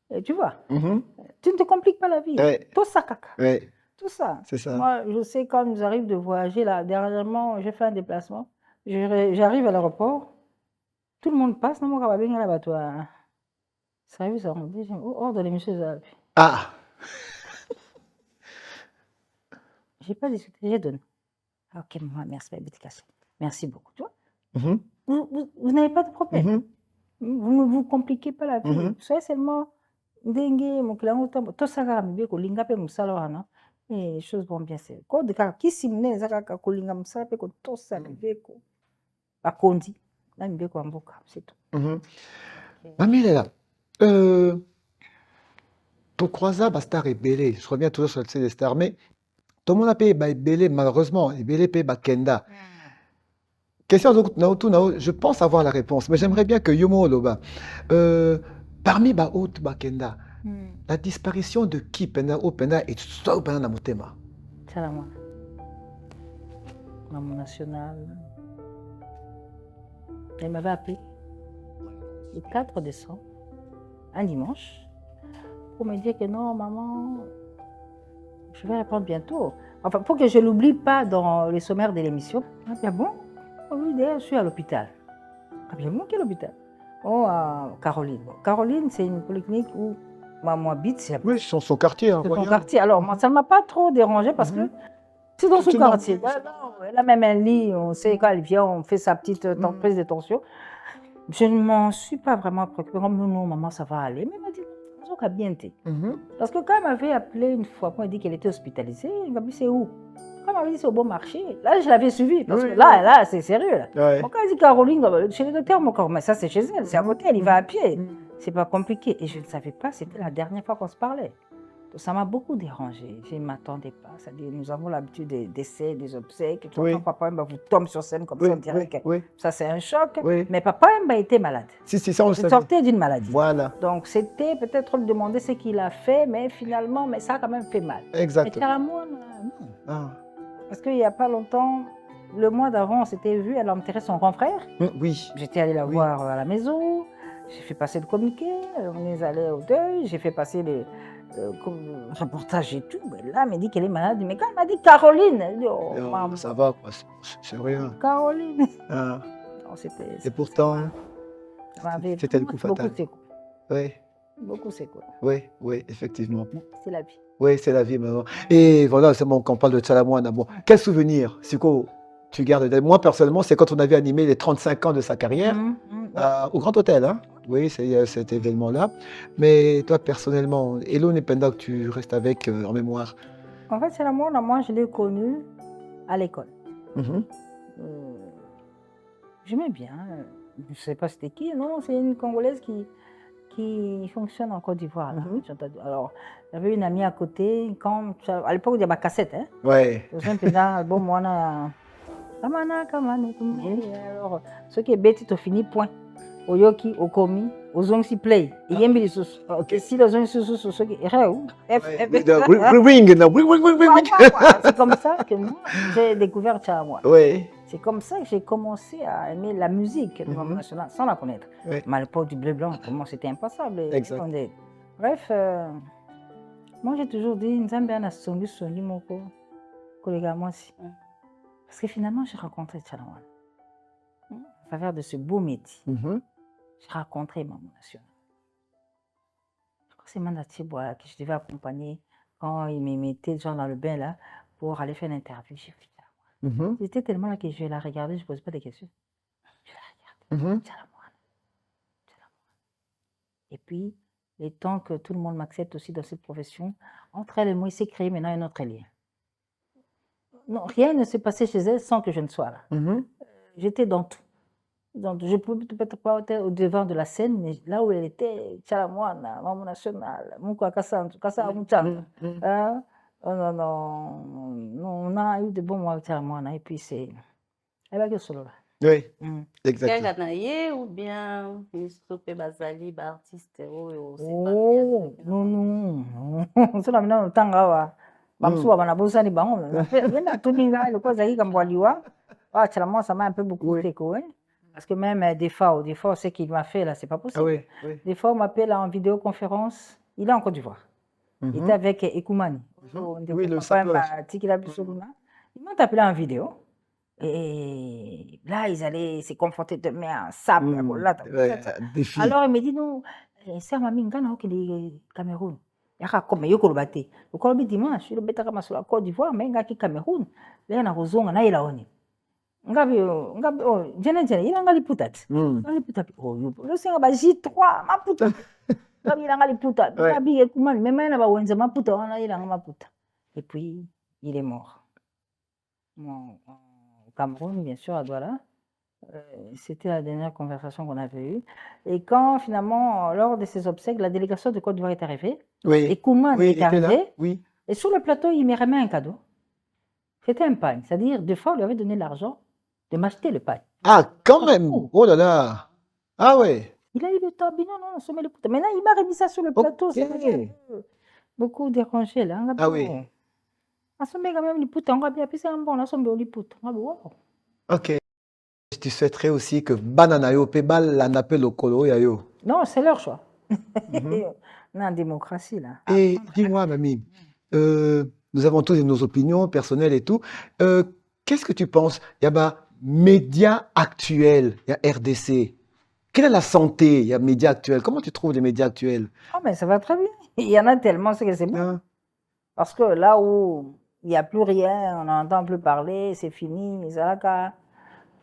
Et tu vois, Mhm. tu ne te compliques pas la vie. Ouais. Tosa kaka. Ouais. Tout ça. C'est ça. Moi, je sais quand nous arrive de voyager, là, dernièrement, j'ai fait un déplacement. J'arrive à l'aéroport, tout le monde passe, non, moi, quand même, là-bas, toi. Sérieux, ça, on dit, ordre les messieurs, ça. Ah. J'ai pas discuté, j'ai donné. Ah, ok, maman, merci, merci beaucoup. Tu vois, Mhm. vous n'avez pas de problème. Mhm. Vous ne vous compliquez pas la vie. Mhm. Soyez seulement ndenge mokilango to saka mibe kolinga pe musala wana et les choses vont bien se ko de kaka kisi mne ezaka kaka kolinga musala pe ko tosa mibeko bakondi na mibeko ya mboka c'est tout. Mhm. Ok. Mamie, elle est là. Ton croisade, bah, star est belé. Je reviens toujours sur le des stars, mais tout le monde a payé bah, belé, malheureusement. Et belé paye bah, Kenda. Question je pense avoir la réponse, mais j'aimerais bien que Yomo Loba, parmi bah, autres bah, Kenda, la disparition de qui Penda au Penda et tout Penda na motema. Salamwa. Maman national. Elle m'avait appelé le 4 décembre, un dimanche, pour me dire que non, maman, je vais répondre bientôt. Enfin, pour que je ne l'oublie pas dans les sommaires de l'émission. Ah bon? Oui, d'ailleurs, je suis à l'hôpital. Ah bien, bon, quel hôpital? Oh, à Caroline. Caroline, c'est une polyclinique où maman habite. C'est Oui, c'est son quartier. Hein, son quartier. Alors, moi, ça ne m'a pas trop dérangé parce que c'est dans son quartier. Elle a même un lit, on sait quand elle vient, on fait sa petite prise de tension. Je ne m'en suis pas vraiment préoccupée. Comme non, maman, ça va aller. Mais elle m'a dit, non, ça va bien été. Parce que quand elle m'avait appelé une fois, quand elle dit qu'elle était hospitalisée, elle m'a dit, c'est où? Quand elle m'avait dit, c'est au bon marché. Là, je l'avais suivie. Parce que là, c'est sérieux. Là. Ouais. Quand elle dit Caroline, chez le docteur, mon corps, mais ça, c'est chez elle. C'est à côté, elle y va à pied. C'est pas compliqué. Et je ne savais pas, c'était la dernière fois qu'on se parlait. Ça m'a beaucoup dérangée. Je ne m'attendais pas. C'est-à-dire, nous avons l'habitude des décès, des obsèques. Quand papa vous tombe sur scène comme ça, on dirait que ça, c'est un choc. Mais papa était malade. Si, ça, on le savait. Il sortait d'une maladie. Voilà. Donc, c'était peut-être lui demander ce qu'il a fait, mais finalement, ça a quand même fait mal. Exactement. Mais Tcharamouane, non. Ah. Parce qu'il n'y a pas longtemps, le mois d'avant, on s'était vu, elle a enterré son grand frère. Oui. J'étais allée la voir à la maison. J'ai fait passer le communiqué. On est allé au deuil. J'ai fait passer le reportage et tout. Mais là, elle m'a dit qu'elle est malade. Mais quand elle m'a dit Caroline, elle dit, oh, maman. Ça va, quoi. C'est rien. Caroline. Ah. Non, et pourtant, c'était le coup fatal. Oui. Beaucoup, c'est quoi? Oui, effectivement. C'est la vie. Oui, c'est la vie, maman. Et voilà, c'est bon, quand on parle de Tchalamouane. Bon, quel souvenir, Siko, tu gardes? Moi, personnellement, c'est quand on avait animé les 35 ans de sa carrière au Grand Hôtel. Hein? Oui, c'est cet événement-là. Mais toi, personnellement, Hello Nependa, que tu restes avec en mémoire? En fait, Tchalamouane, moi, je l'ai connu à l'école. J'aimais bien. Je ne sais pas c'était qui. Non, c'est une Congolaise qui fonctionne en Côte d'Ivoire. Alors, j'avais une amie à côté, à l'époque, il y avait ma cassette. Hein? Ouais. Album, moi, alors, ce qui est bête, tu finis point. Oyoki, Okomi, Ozongsi play. Et yembi les sous. Et si les gens sous ce qui est c'est comme ça que moi, j'ai découvert Tcharamouane. Oui. C'est comme ça que j'ai commencé à aimer la musique nationale, sans la connaître. Oui. Mais à l'époque du bleu blanc, pour moi, c'était impassable. Exact. Bref, moi j'ai toujours dit, Nzambe ana songi songi moko, kolega moi aussi. Parce que finalement, j'ai rencontré Tcharamouane. À travers de ce beau métier, j'ai rencontré Maman National. C'est Manda Tiboua que je devais accompagner quand il me mettait genre dans le bain là pour aller faire une interview. J'ai vu Tcharamouane. J'étais tellement là que je la regardais, je ne posais pas de questions. Je la regardais. Tcharamouane. Et puis, le temps que tout le monde m'accepte aussi dans cette profession, entre elle et moi, il s'est créé maintenant un autre lien. non, rien ne s'est passé chez elle sans que je ne sois là. Mhm. J'étais dans tout. Donc, je ne pouvais peut-être pas être au devant de la scène, mais là où elle était, Tchalamouana, Maman National, Mouka Kassantou, Kassa Mouchanga. Mhm. Hein? Oh non, non, non, on a eu de bons mois avec Tchalamouana, et puis c'est. Elle va que solo là. Oui, Mm. exactement. Kaka na ye ou bien biso pe bazali baartiste oyo c'est pas Oh, non, non. So na mina notanga awa. Bamusu baba na bosani bango. Vena tuninga le quoi zaki kambwaliwa. Ah, Tchalamouana, ça m'a un peu beaucoup Oui. fait quoi. Parce que même des fois, ce qu'il m'a fait là, c'est pas Ah possible. oui, oui. Des fois, on m'appelle en vidéoconférence. Il est en Côte d'Ivoire. Il Mhm. était avec Ekoumani. Oui, le sapeur. Ils m'ont appelé en vidéo. Et là, ils allaient se confronter demain en sable. Ouais, défi. Alors, il me dit, non, sœur Mami, ngana au Cameroun. Yaka comme yoko le bate. Le Colombie dimanche, le bêta comme sur la Côte d'Ivoire, mais ngaki Cameroun. Là, on a rozonga na ila oni. Ngabi, oh, jene, il a ngali putat. Ngali putat. Oh, le singa ba J3, ma putat. Ngabi, il a ngali putat. Ngabi, Ekoumani, même il a ba wenza ma putat, on a il a ma putat. Et puis, il est mort. Au Cameroun, bien sûr, à Douala. C'était la dernière conversation qu'on avait eue. Et quand finalement, lors de ces obsèques, la délégation de Côte d'Ivoire est arrivée, Oui. et Koumane Oui, est il était là. arrivé, Oui. et sur le plateau, il me remet un cadeau. C'était un pain, c'est-à-dire, deux fois, on lui avait donné l'argent de m'acheter le pain. Ah, quand même. Oh là là. Ah ouais. Il a eu le temps, non, non, sommet le putain. Maintenant, il m'a remis ça sur le plateau, ça m'a Ok. beaucoup dérangé là. Ah oui. On sommet quand même le putain, on va bien, puis c'est un bon, on sommet le putain. Ok. Tu souhaiterais aussi que banana yo pe bal la nappe le kolo ya yo. Non, c'est leur choix. On est en démocratie là. Et dis-moi, mamie, nous avons tous nos opinions personnelles et tout. Qu'est-ce que tu penses? Il y a bah, médias actuels, il y a RDC. Quelle est la santé? Il y a médias actuels. Comment tu trouves les médias actuels? Oh, mais ça va très bien. Il y en a tellement, c'est que c'est bon. Hein? Parce que là où il n'y a plus rien, on n'entend plus parler, c'est fini, mais ça là,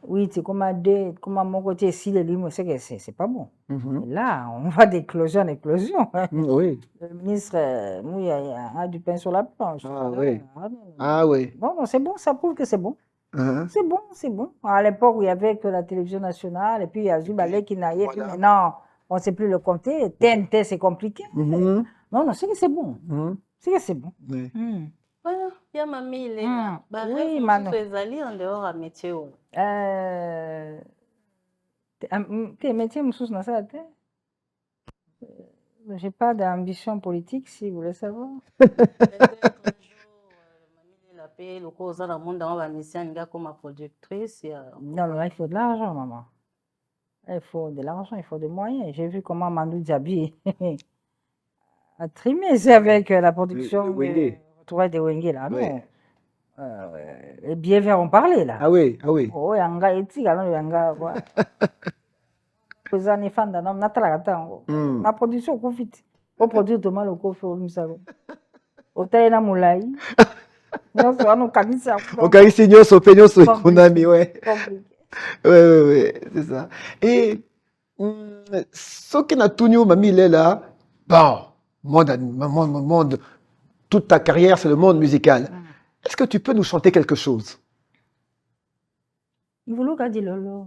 oui, c'est comme à deux, comme à mon côté, si les lignes, c'est que c'est pas bon. Mhm. Là, on va d'éclosion en éclosion. Oui. Le ministre, il a du pain sur la planche. Ah oui. Non. Ah oui. Bon, c'est bon, ça prouve que c'est bon. Hein? C'est bon, c'est bon. À l'époque, il y avait que la télévision nationale, et puis il y a Zubalé qui naillait, puis Voilà. maintenant, on ne sait plus le compter. TNT, c'est compliqué. Mhm. Non, c'est que c'est bon. Mhm. C'est que c'est bon. Oui. Voilà, ya mami il est là. Bah, Oui, rêve Mano. mosusu ezali en dehors à métier oyo. Tes métiers, Moussous Nassar, j'ai pas d'ambition politique, si vous voulez savoir. Peut-être un jour, mami lela pe loko oza na monde yango bamisi alinga koma productrice ya Non, non, il faut de l'argent, maman. Il faut de l'argent, il faut des moyens. J'ai vu comment Mandou Diaby a trimé ça avec la production Le Wenge. Retrouvailles des Wenge, là. Ouais. Non. Les billets verts ont parlé, là. Ah oui, ah oui. Oh, yanga, eti, alors, yanga, quoi. Les années fan d'un homme, natala, attends. La production, confite. Au produire Thomas, le coffre, au misalo. Au taïna moulai. Non, c'est un canissa. Okarisi nyonso pe nyonso Compliqué. ekonami, ouais. Compliqué. Ouais, c'est ça. Et soki na tuni oyo mami il est là, bon, monde, toute ta carrière, c'est le monde musical. Est-ce que tu peux nous chanter quelque chose? Il voulait qu'a dit lolo.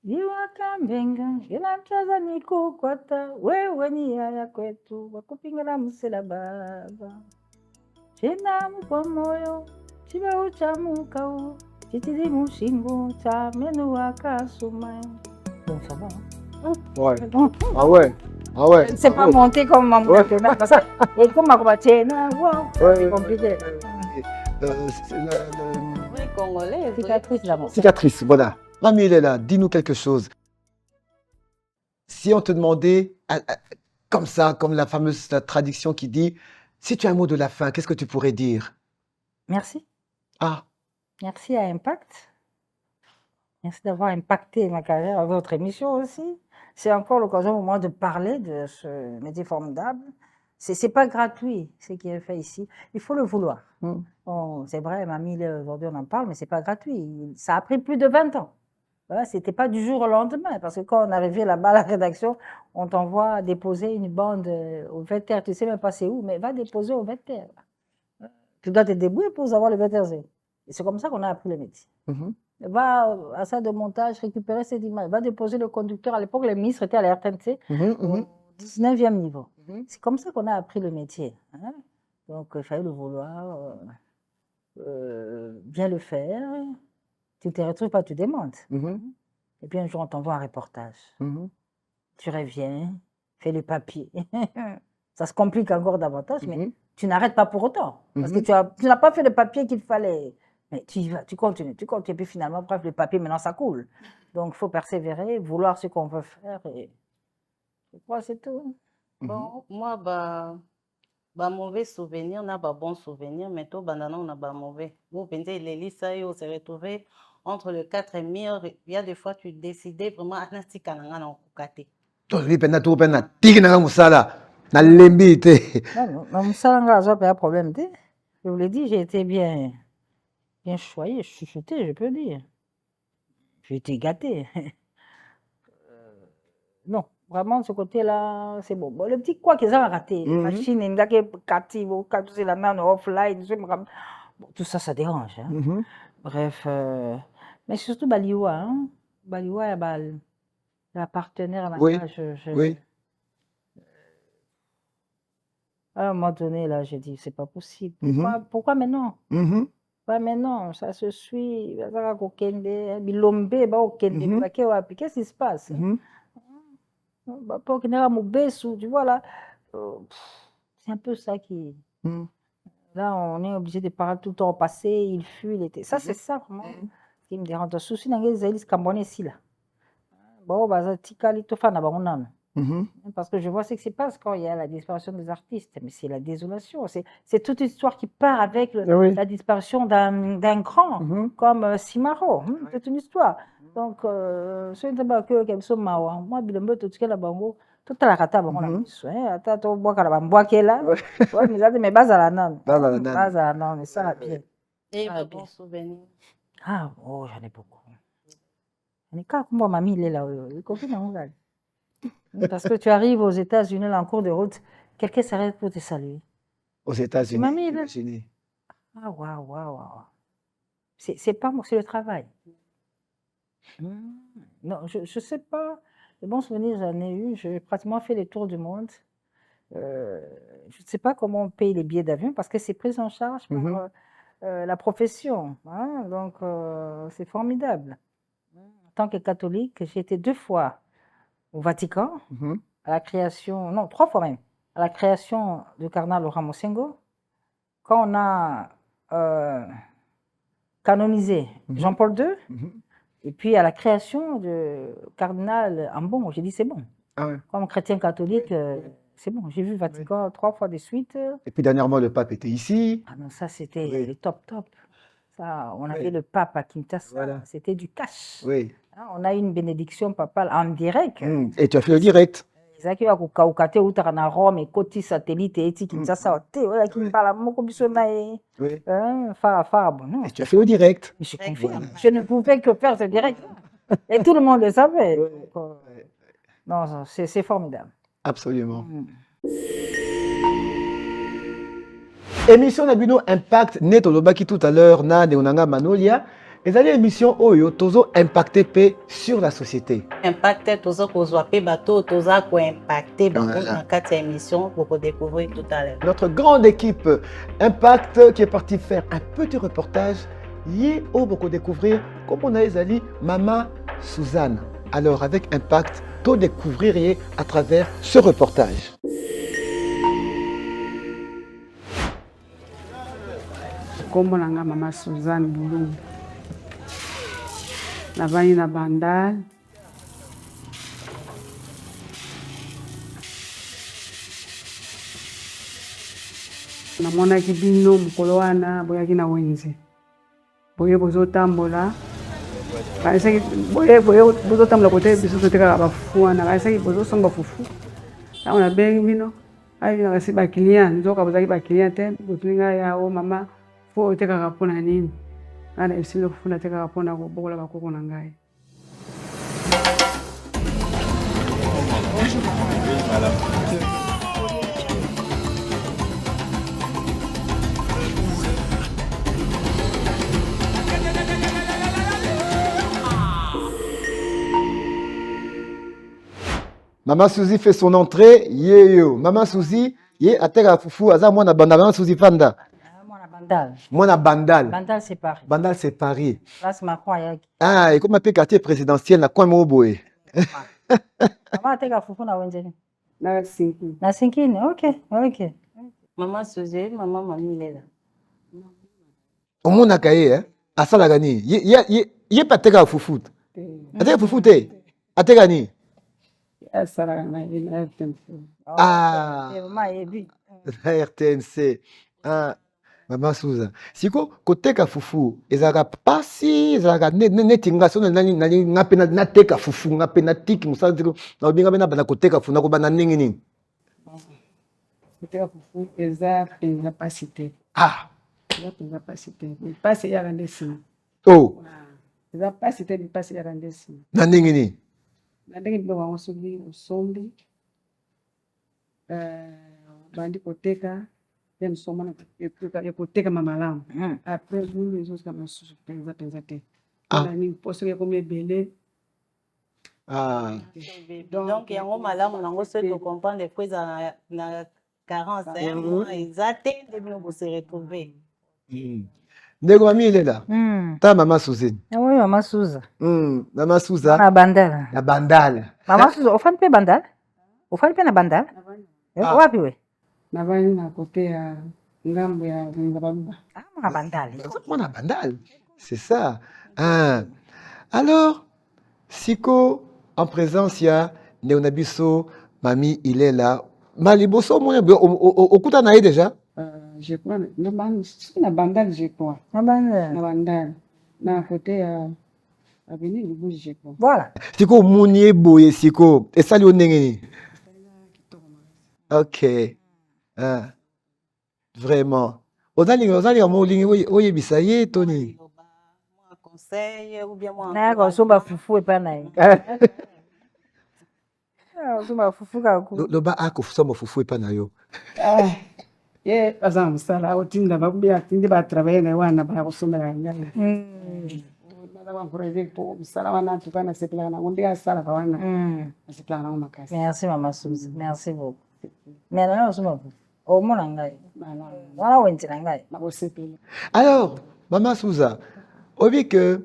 Iwaka mbenga, ila mchaza niko kwata, wewe ni yaya kwetu, wakupingana musela baba. Chena mkomoyo, chiba uchamuka, chitidi mushingo, cha menu waka sumai. Bon, ça va. Ouais. Ah ouais. Ah ouais. C'est pas monté comme ma maintenant, parce que, et comme ma chena, wow, c'est compliqué. Oui, congolais. Cicatrice d'abord. Cicatrice, voilà. Mami, il est là. Dis-nous quelque chose. Si on te demandait, comme ça, comme la fameuse tradition qui dit, si tu as un mot de la fin, qu'est-ce que tu pourrais dire? Merci. Ah. Merci à Impact. Merci d'avoir impacté ma carrière avec votre émission aussi. C'est encore l'occasion pour moi de parler de ce métier formidable. C'est pas gratuit, ce qui est fait ici. Il faut le vouloir. Bon, c'est vrai, mamie, aujourd'hui on en parle, mais c'est pas gratuit. Ça a pris plus de 20 ans. Voilà, c'était pas du jour au lendemain, parce que quand on arrivait là-bas à la rédaction, on t'envoie déposer une bande au VTR. Tu sais même pas c'est où, mais va déposer au VTR. Tu dois te débrouiller pour avoir le VTR. Et c'est comme ça qu'on a appris le métier. Mhm. Va à salle de montage, récupérer cette image, va déposer le conducteur. À l'époque, les ministres étaient à la RTNC, Mhm, au mhm, 19e niveau. mhm. C'est comme ça qu'on a appris le métier. Hein. Donc, il fallait le vouloir, bien le faire. Tu ne te retrouves pas, tu demandes. Mhm, Et puis un jour, on t'envoie un reportage. mhm, Tu reviens, fais le papier. Ça se complique encore davantage, mais mhm, tu n'arrêtes pas pour autant. Parce que mhm. tu n'as pas fait le papier qu'il fallait. Mais tu y vas, tu continues. Et puis finalement, bref, le papier, maintenant, ça coule. Donc, il faut persévérer, vouloir ce qu'on veut faire. Et je crois que c'est tout. Bon, moi, mauvais souvenir, on a pas bon souvenir, mais tout, bandana, on a pas mauvais. Vous pensez, les listes, on s'est retrouvés entre le 4 et mur. Il y a des fois, tu décidais vraiment, anasti kananga na okukate. Tozali mpenza tuku mpe na tiki nanga mosala nalembi te. Non, non, ça n'a pas de problème. Je vous l'ai dit, j'ai été bien choyé, chouchouté, je peux dire. J'ai été gâté. Non, vraiment, ce côté-là, c'est bon. Bon, le petit quoi qu'ils ont raté, les machines, ils ont gâté, c'est la main offline, bon, tout ça, ça dérange. Hein. Mhm. Bref, mais surtout Baliwa, hein. Baliwa, il y a un partenaire à Oui, oui. À un moment donné, là, j'ai dit, c'est pas possible. Mhm. Pourquoi maintenant? Mhm. Pas maintenant, ça se suit. Bilombe, qu'est-ce qui se passe? Mhm. Tu vois là, c'est un peu ça qui. Mhm. Là, on est obligé de parler tout le temps au passé, il fut, il était. Ça, c'est ça vraiment qui me dérange. Le souci, c'est Cambonais ici là. Bon, bah, Tikali, tout fan, Mhm. parce que je vois ce qui se passe quand il y a la disparition des artistes, mais c'est la désolation. C'est toute une histoire qui part avec Oui. la disparition d'un grand Mhm. comme Simaro. C'est une histoire. Donc, ce n'est pas que quelque chose mawa. Moi, Bilombo, tout ce qu'il y a bango, tout à la kata bango la miso. Ata to bois kala bambois qui est là. Ouais, mais là, mes bases à la non. Bases à la non. Bases à la non, mais ça va bien. Et Ah, bon bien. souvenir. Ah, oh, j'en ai beaucoup. J'en ai quatre. Moi, mamie, il est là. Il copine, on va. Parce que tu arrives aux États-Unis, là, en cours de route, quelqu'un s'arrête pour te saluer. Aux États-Unis. Mamie, là. Imaginez. Ah, waouh, waouh, waouh. C'est pas moi, c'est le travail. Non, je ne sais pas. Les bons souvenirs, j'en ai eu. J'ai pratiquement fait les tours du monde. Je ne sais pas comment on paye les billets d'avion parce que c'est pris en charge par la profession. Hein, donc, c'est formidable. En tant que catholique, j'ai été 2 fois au Vatican, à la création, non, 3 fois même, à la création du cardinal Laurent Mosengo. Quand on a canonisé Jean-Paul II, et puis à la création du cardinal Ambon, j'ai dit c'est bon. Ah ouais. Comme chrétien catholique, c'est bon. J'ai vu le Vatican 3 fois de suite. Et puis dernièrement, le pape était ici. Ah non, ça c'était le top. Ça, on avait le pape à Kinshasa, Voilà. c'était du cash. Oui. Hein, on a eu une bénédiction papale en direct. Et tu as fait le direct. ezalaki ya kokaukate eutaka na Rome ekoti satellite eti Kinshasa te oyaki mbala moko biso na ye fara bon. Et tu as fait le direct. Mais je confirme, je ne pouvais que faire ce direct. Et tout le monde le savait. Donc, non, c'est formidable. Absolument. Émission Nabino Impact, net olobaki tout à l'heure, na Neonanga Manolia. Et allez émission Oyo, tozo impacté pe sur la société. Impacté, tozo kozwa pe bateau, tozo ko impacté dans cette émission pour découvrir tout à l'heure. Notre grande équipe Impact qui est partie faire un petit reportage, y au beaucoup découvrir comme on a Ezali Mama Suzanne. Alors avec Impact, tout découvrir à travers ce reportage. Kombo nanga Mama Suzanne Boulou. Navani na bandal. Namonaki bino mokolo wana boyaki na wenze. Boye bozotambola. Baisaki boye bozotambola kote biso totekaka bafufu wana. Baisaki bozosomba fufu. Ntango nabengi bino. Ayi bino kasi bakilien. Nzoka bozalaki bakilien te. Botuninga ya o mama fo otekaka mpona nini. Ana esilo kufuna tekaka mpona kobokola bakoko na ngai. Maman Suzy fait son entrée. Yo. Maman Suzy, yé ateka fufu aza mwana banda. Maman Suzy fanda. Moi, la bandal. Mwana bandal. Bandal, c'est Paris. Bandal c'est Paris. Place Macron, ayaki. Ah, et comme appelé quartier présidentiel na coin moboé. Maman, ateka fufu na wenzeni. Na 5. Na sinkini, ok. Maman Suzy, maman Mami Lela. Omona kaye hein. Asala gani. Yé pas ateka fufu. Ateka fufu te. Ateka ni. Asala na ina FTMC. Ah. Maman, yebi. RTNC. Ah. Maman Suza. Siko koteka fufu ezalaka pasi ezalaka neti ngaso nani ngape na teka fufu ngape na tiki musala tiko na obinga bena bana koteka fufu na ko bana ndenge nini. Koteka fufu eza penza pasi te. Ah. Eza penza pasi te. Pasi ya rande si. Oh. Eza pasi te pasi ya rande si. Na ndenge nini. Na ndenge bilo wango soki osombi bandi koteka ya msoma ya koteka mamalamu. Après vous les autres comme penza te. Nani poso ya komi ebele. Ah. Donc yango malamu nango soki tocomprendre po eza na carence exacte nde bino bose retrouver. Ndeko Mami Lela. Ta Maman Suzy. Oui, Maman Suza. Maman Suza. Na bandal. Na bandal. Maman Suza, ofani pe bandal? Ofani pe na bandal? Wapi we? Na bani na kote ya ngambo ya Nzabaluba. Ah, mwana bandal. Mwana bandal. C'est ça. Ah. Alors, siko en présence ya Neonabiso Mami Lela. Maliboso mwana okuta na ye déjà? Je crois na bandal je crois. Na bandal. Na bandal. Na kote ya Avenue Lubuji je crois. Voilà. Siko mounié boye siko. Esali o ndenge ni. Ok. Ah. Vraiment. Ozali mo lingi oyebisa ye Tony. Moi conseil ou bien moi. Na ko somba fufu epa na ye. Somba fufu ka ku. Loba ako somba fufu epa na yo. Ye aza musala otinda bakubia tindi ba travailler na wana ba kusomela ngani. Na ba encourager ko musala wana tukana sepela na ngonde asala ba wana. Sepela na makasi. Merci Maman Suzy. Merci beaucoup. Mais non, somba fufu. O mona ngai. Wana wenti na ngai. Na sepela. Alors, Maman Suza, obi que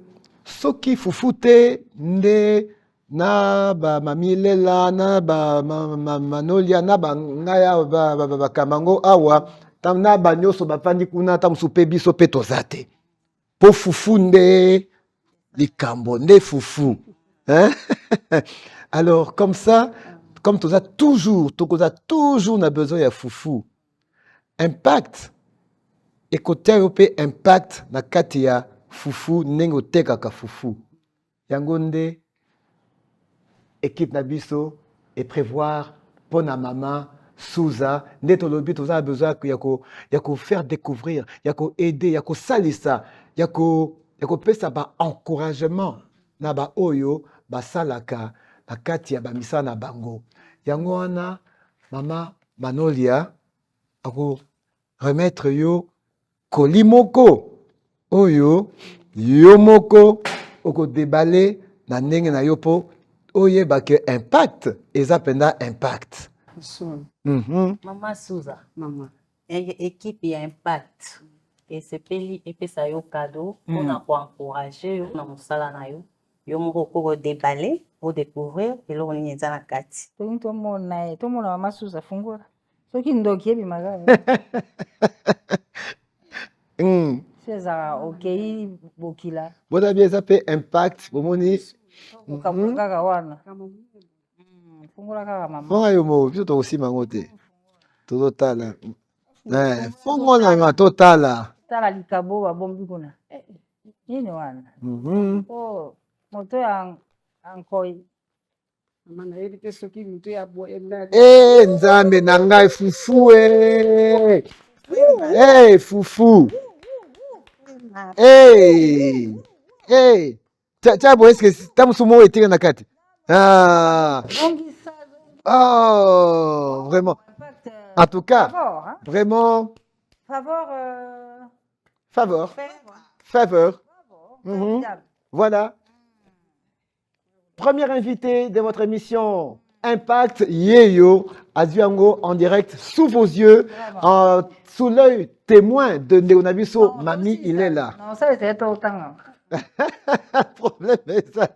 soki fufu te nde na ba Mami Lela na ba Manolia na ba ngaya ba kamango awa tam na ba nyoso ba fandi kuna tam supe biso pe tozate po fufu nde likambo nde fufu hein. Alors comme ça comme toza toujours na besoin ya fufu impact ekotia yo pe impact na kati ya fufu ndenge otekaka fufu yango nde équipe Nabiso et prévoir pour na maman Suza nde tolobi toza besoin yako faire découvrir yako aider yako salisa yako pesa ba encouragement na ba oyo ba salaka na kati ya ba misa na bango yango wana mama Manolia ako remettre yo kolimoko oyo yo moko oko déballer na ndenge na yo po oye bake impact eza penda impact. Maman Suza. Maman. Équipe ya impact. Et c'est peli epesa yo cadeau pour na ko encourager yo na musala na yo. Yo moko ko déballer pour découvrir et lo ni nza na kati. To mona Maman Suza fungura. Soki ndoki ebi magana. César okei bokila. Bona bien ça fait impact bomoni. Kaka wana. Fungura kaka mama. Fonga yo mo biso to aussi mango te. Totala. Fonga na totala. Tala likabo ba bombi kuna. Nini wana? Oh, moto ya ankoi. Mama na yeli te soki mutu ya boye na. Nzambe na ngai fufu fufu. Tiabo est-ce que tamusumo etika na kati? Ah. Oh, vraiment. En tout cas, favor, hein? Vraiment. Faveur. Voilà. Première invitée de votre émission, Impact Yeyo, Azuango en direct sous vos yeux, sous l'œil témoin de Neonabiso. Mamie, il est là. Non, ça, c'était tout le temps. Le problème est ça.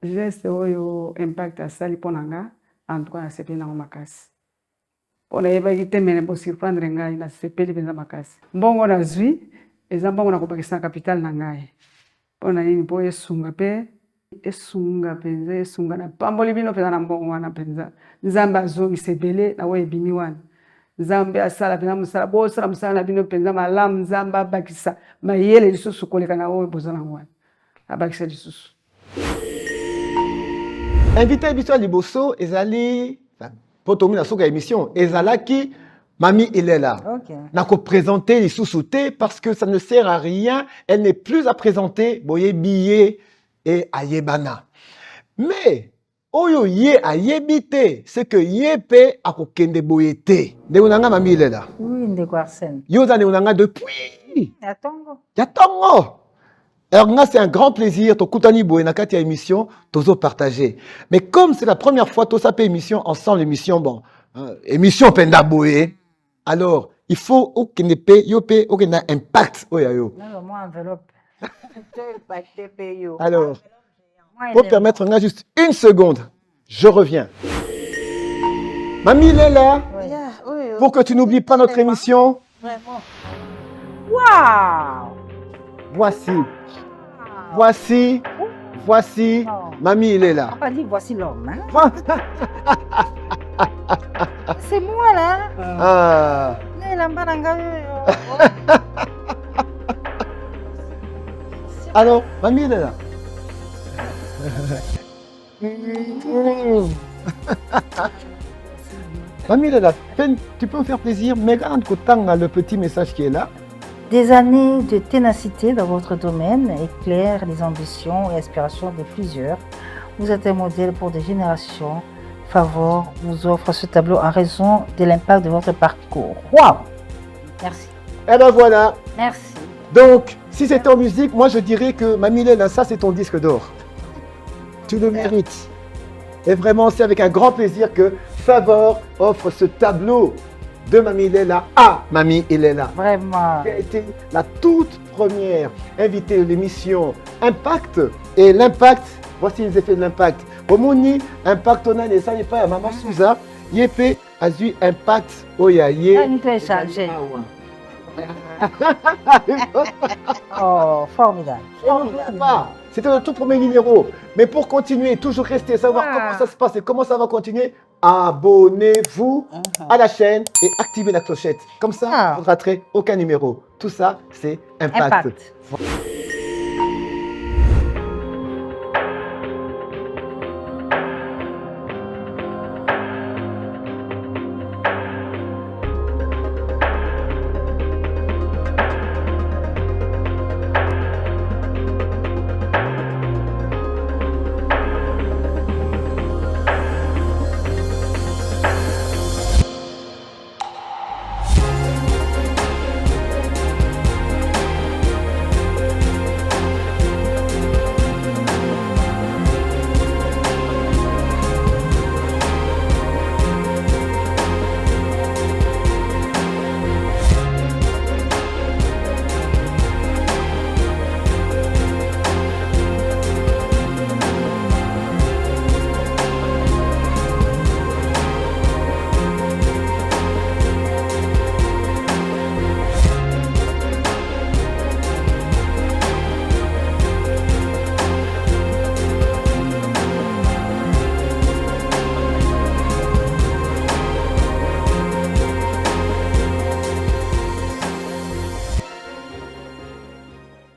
geste oyo impact asali mpo na nga en tout cas nasepeli nango makasi mpo nayebaki te mene bosurprendre ngai nasepeli mpenza makasi mbongo nazwi eza mbongo na kobakisa na kapitale na ngai mpo na nini mpo esunga mpe esunga mpenza esunga na pamboli bino mpenza na mbongo wana mpenza nzambe azongisa ebele na oyo ebimi wana nzambe asala mpenza mosala bosala mosala na bino mpenza malamu nzambe abakisa mayele lisusu koleka na oyo boza nango wana abakisa lisusu. Invité à l'émission Liboso, Ezali, pour terminer la souka émission, Ezalaki, Mamie, il est là. Ok. N'a qu'à présenter les sous-soutés parce que ça ne sert à rien. Elle n'est plus à présenter Boye Billet et Ayebana. Mais, Oyo Ye Ayebite, c'est que Yepe a kokende Boyete. Neunanga Mamie, il est là. Oui, Ndeko Arsène. Yoza Neunanga depuis. Yatongo. Yatongo. Alors, c'est un grand plaisir, to Koutani Boé, Nakati émission, tozo partagé. Mais comme c'est la première fois, to sapé émission, ensemble, émission, bon, émission Penda Boé, alors, il faut, aucun épée, yopé, aucun impact, oh, yo. Non, moi, enveloppe. Alors, pour permettre, on a juste une seconde, je reviens. Mamie, il est là, pour que tu n'oublies pas notre émission. Vraiment. Waouh! Voici, Mamie, il est là. On va dire voici l'homme. Hein? C'est moi là. Ah. Alors, Mamie, il est là. Mamie, il est là. Tu peux me faire plaisir, mais regarde le petit message qui est là. Des années de ténacité dans votre domaine éclairent les ambitions et aspirations de plusieurs. Vous êtes un modèle pour des générations. Favor vous offre ce tableau en raison de l'impact de votre parcours. Waouh! Merci. Et ben voilà. Merci. Donc, si c'était en musique, moi je dirais que Mamie Léla, ça c'est ton disque d'or. Tu le mérites. Et vraiment, c'est avec un grand plaisir que Favor offre ce tableau de Mamie Léla à Mamie Léla. Vraiment. Qui a été la toute première invitée de l'émission Impact. Et l'impact, voici les effets de l'impact. Omoni, Impact, on a les ça n'est pas à Maman Souza. Yépé, Azu, Impact, Oyaye. Oh, formidable. C'était le tout premier numéro. Mais pour continuer, toujours rester, savoir comment ça se passe et comment ça va continuer, abonnez-vous à la chaîne et activez la clochette. Comme ça, vous ne raterez aucun numéro. Tout ça, c'est Impact.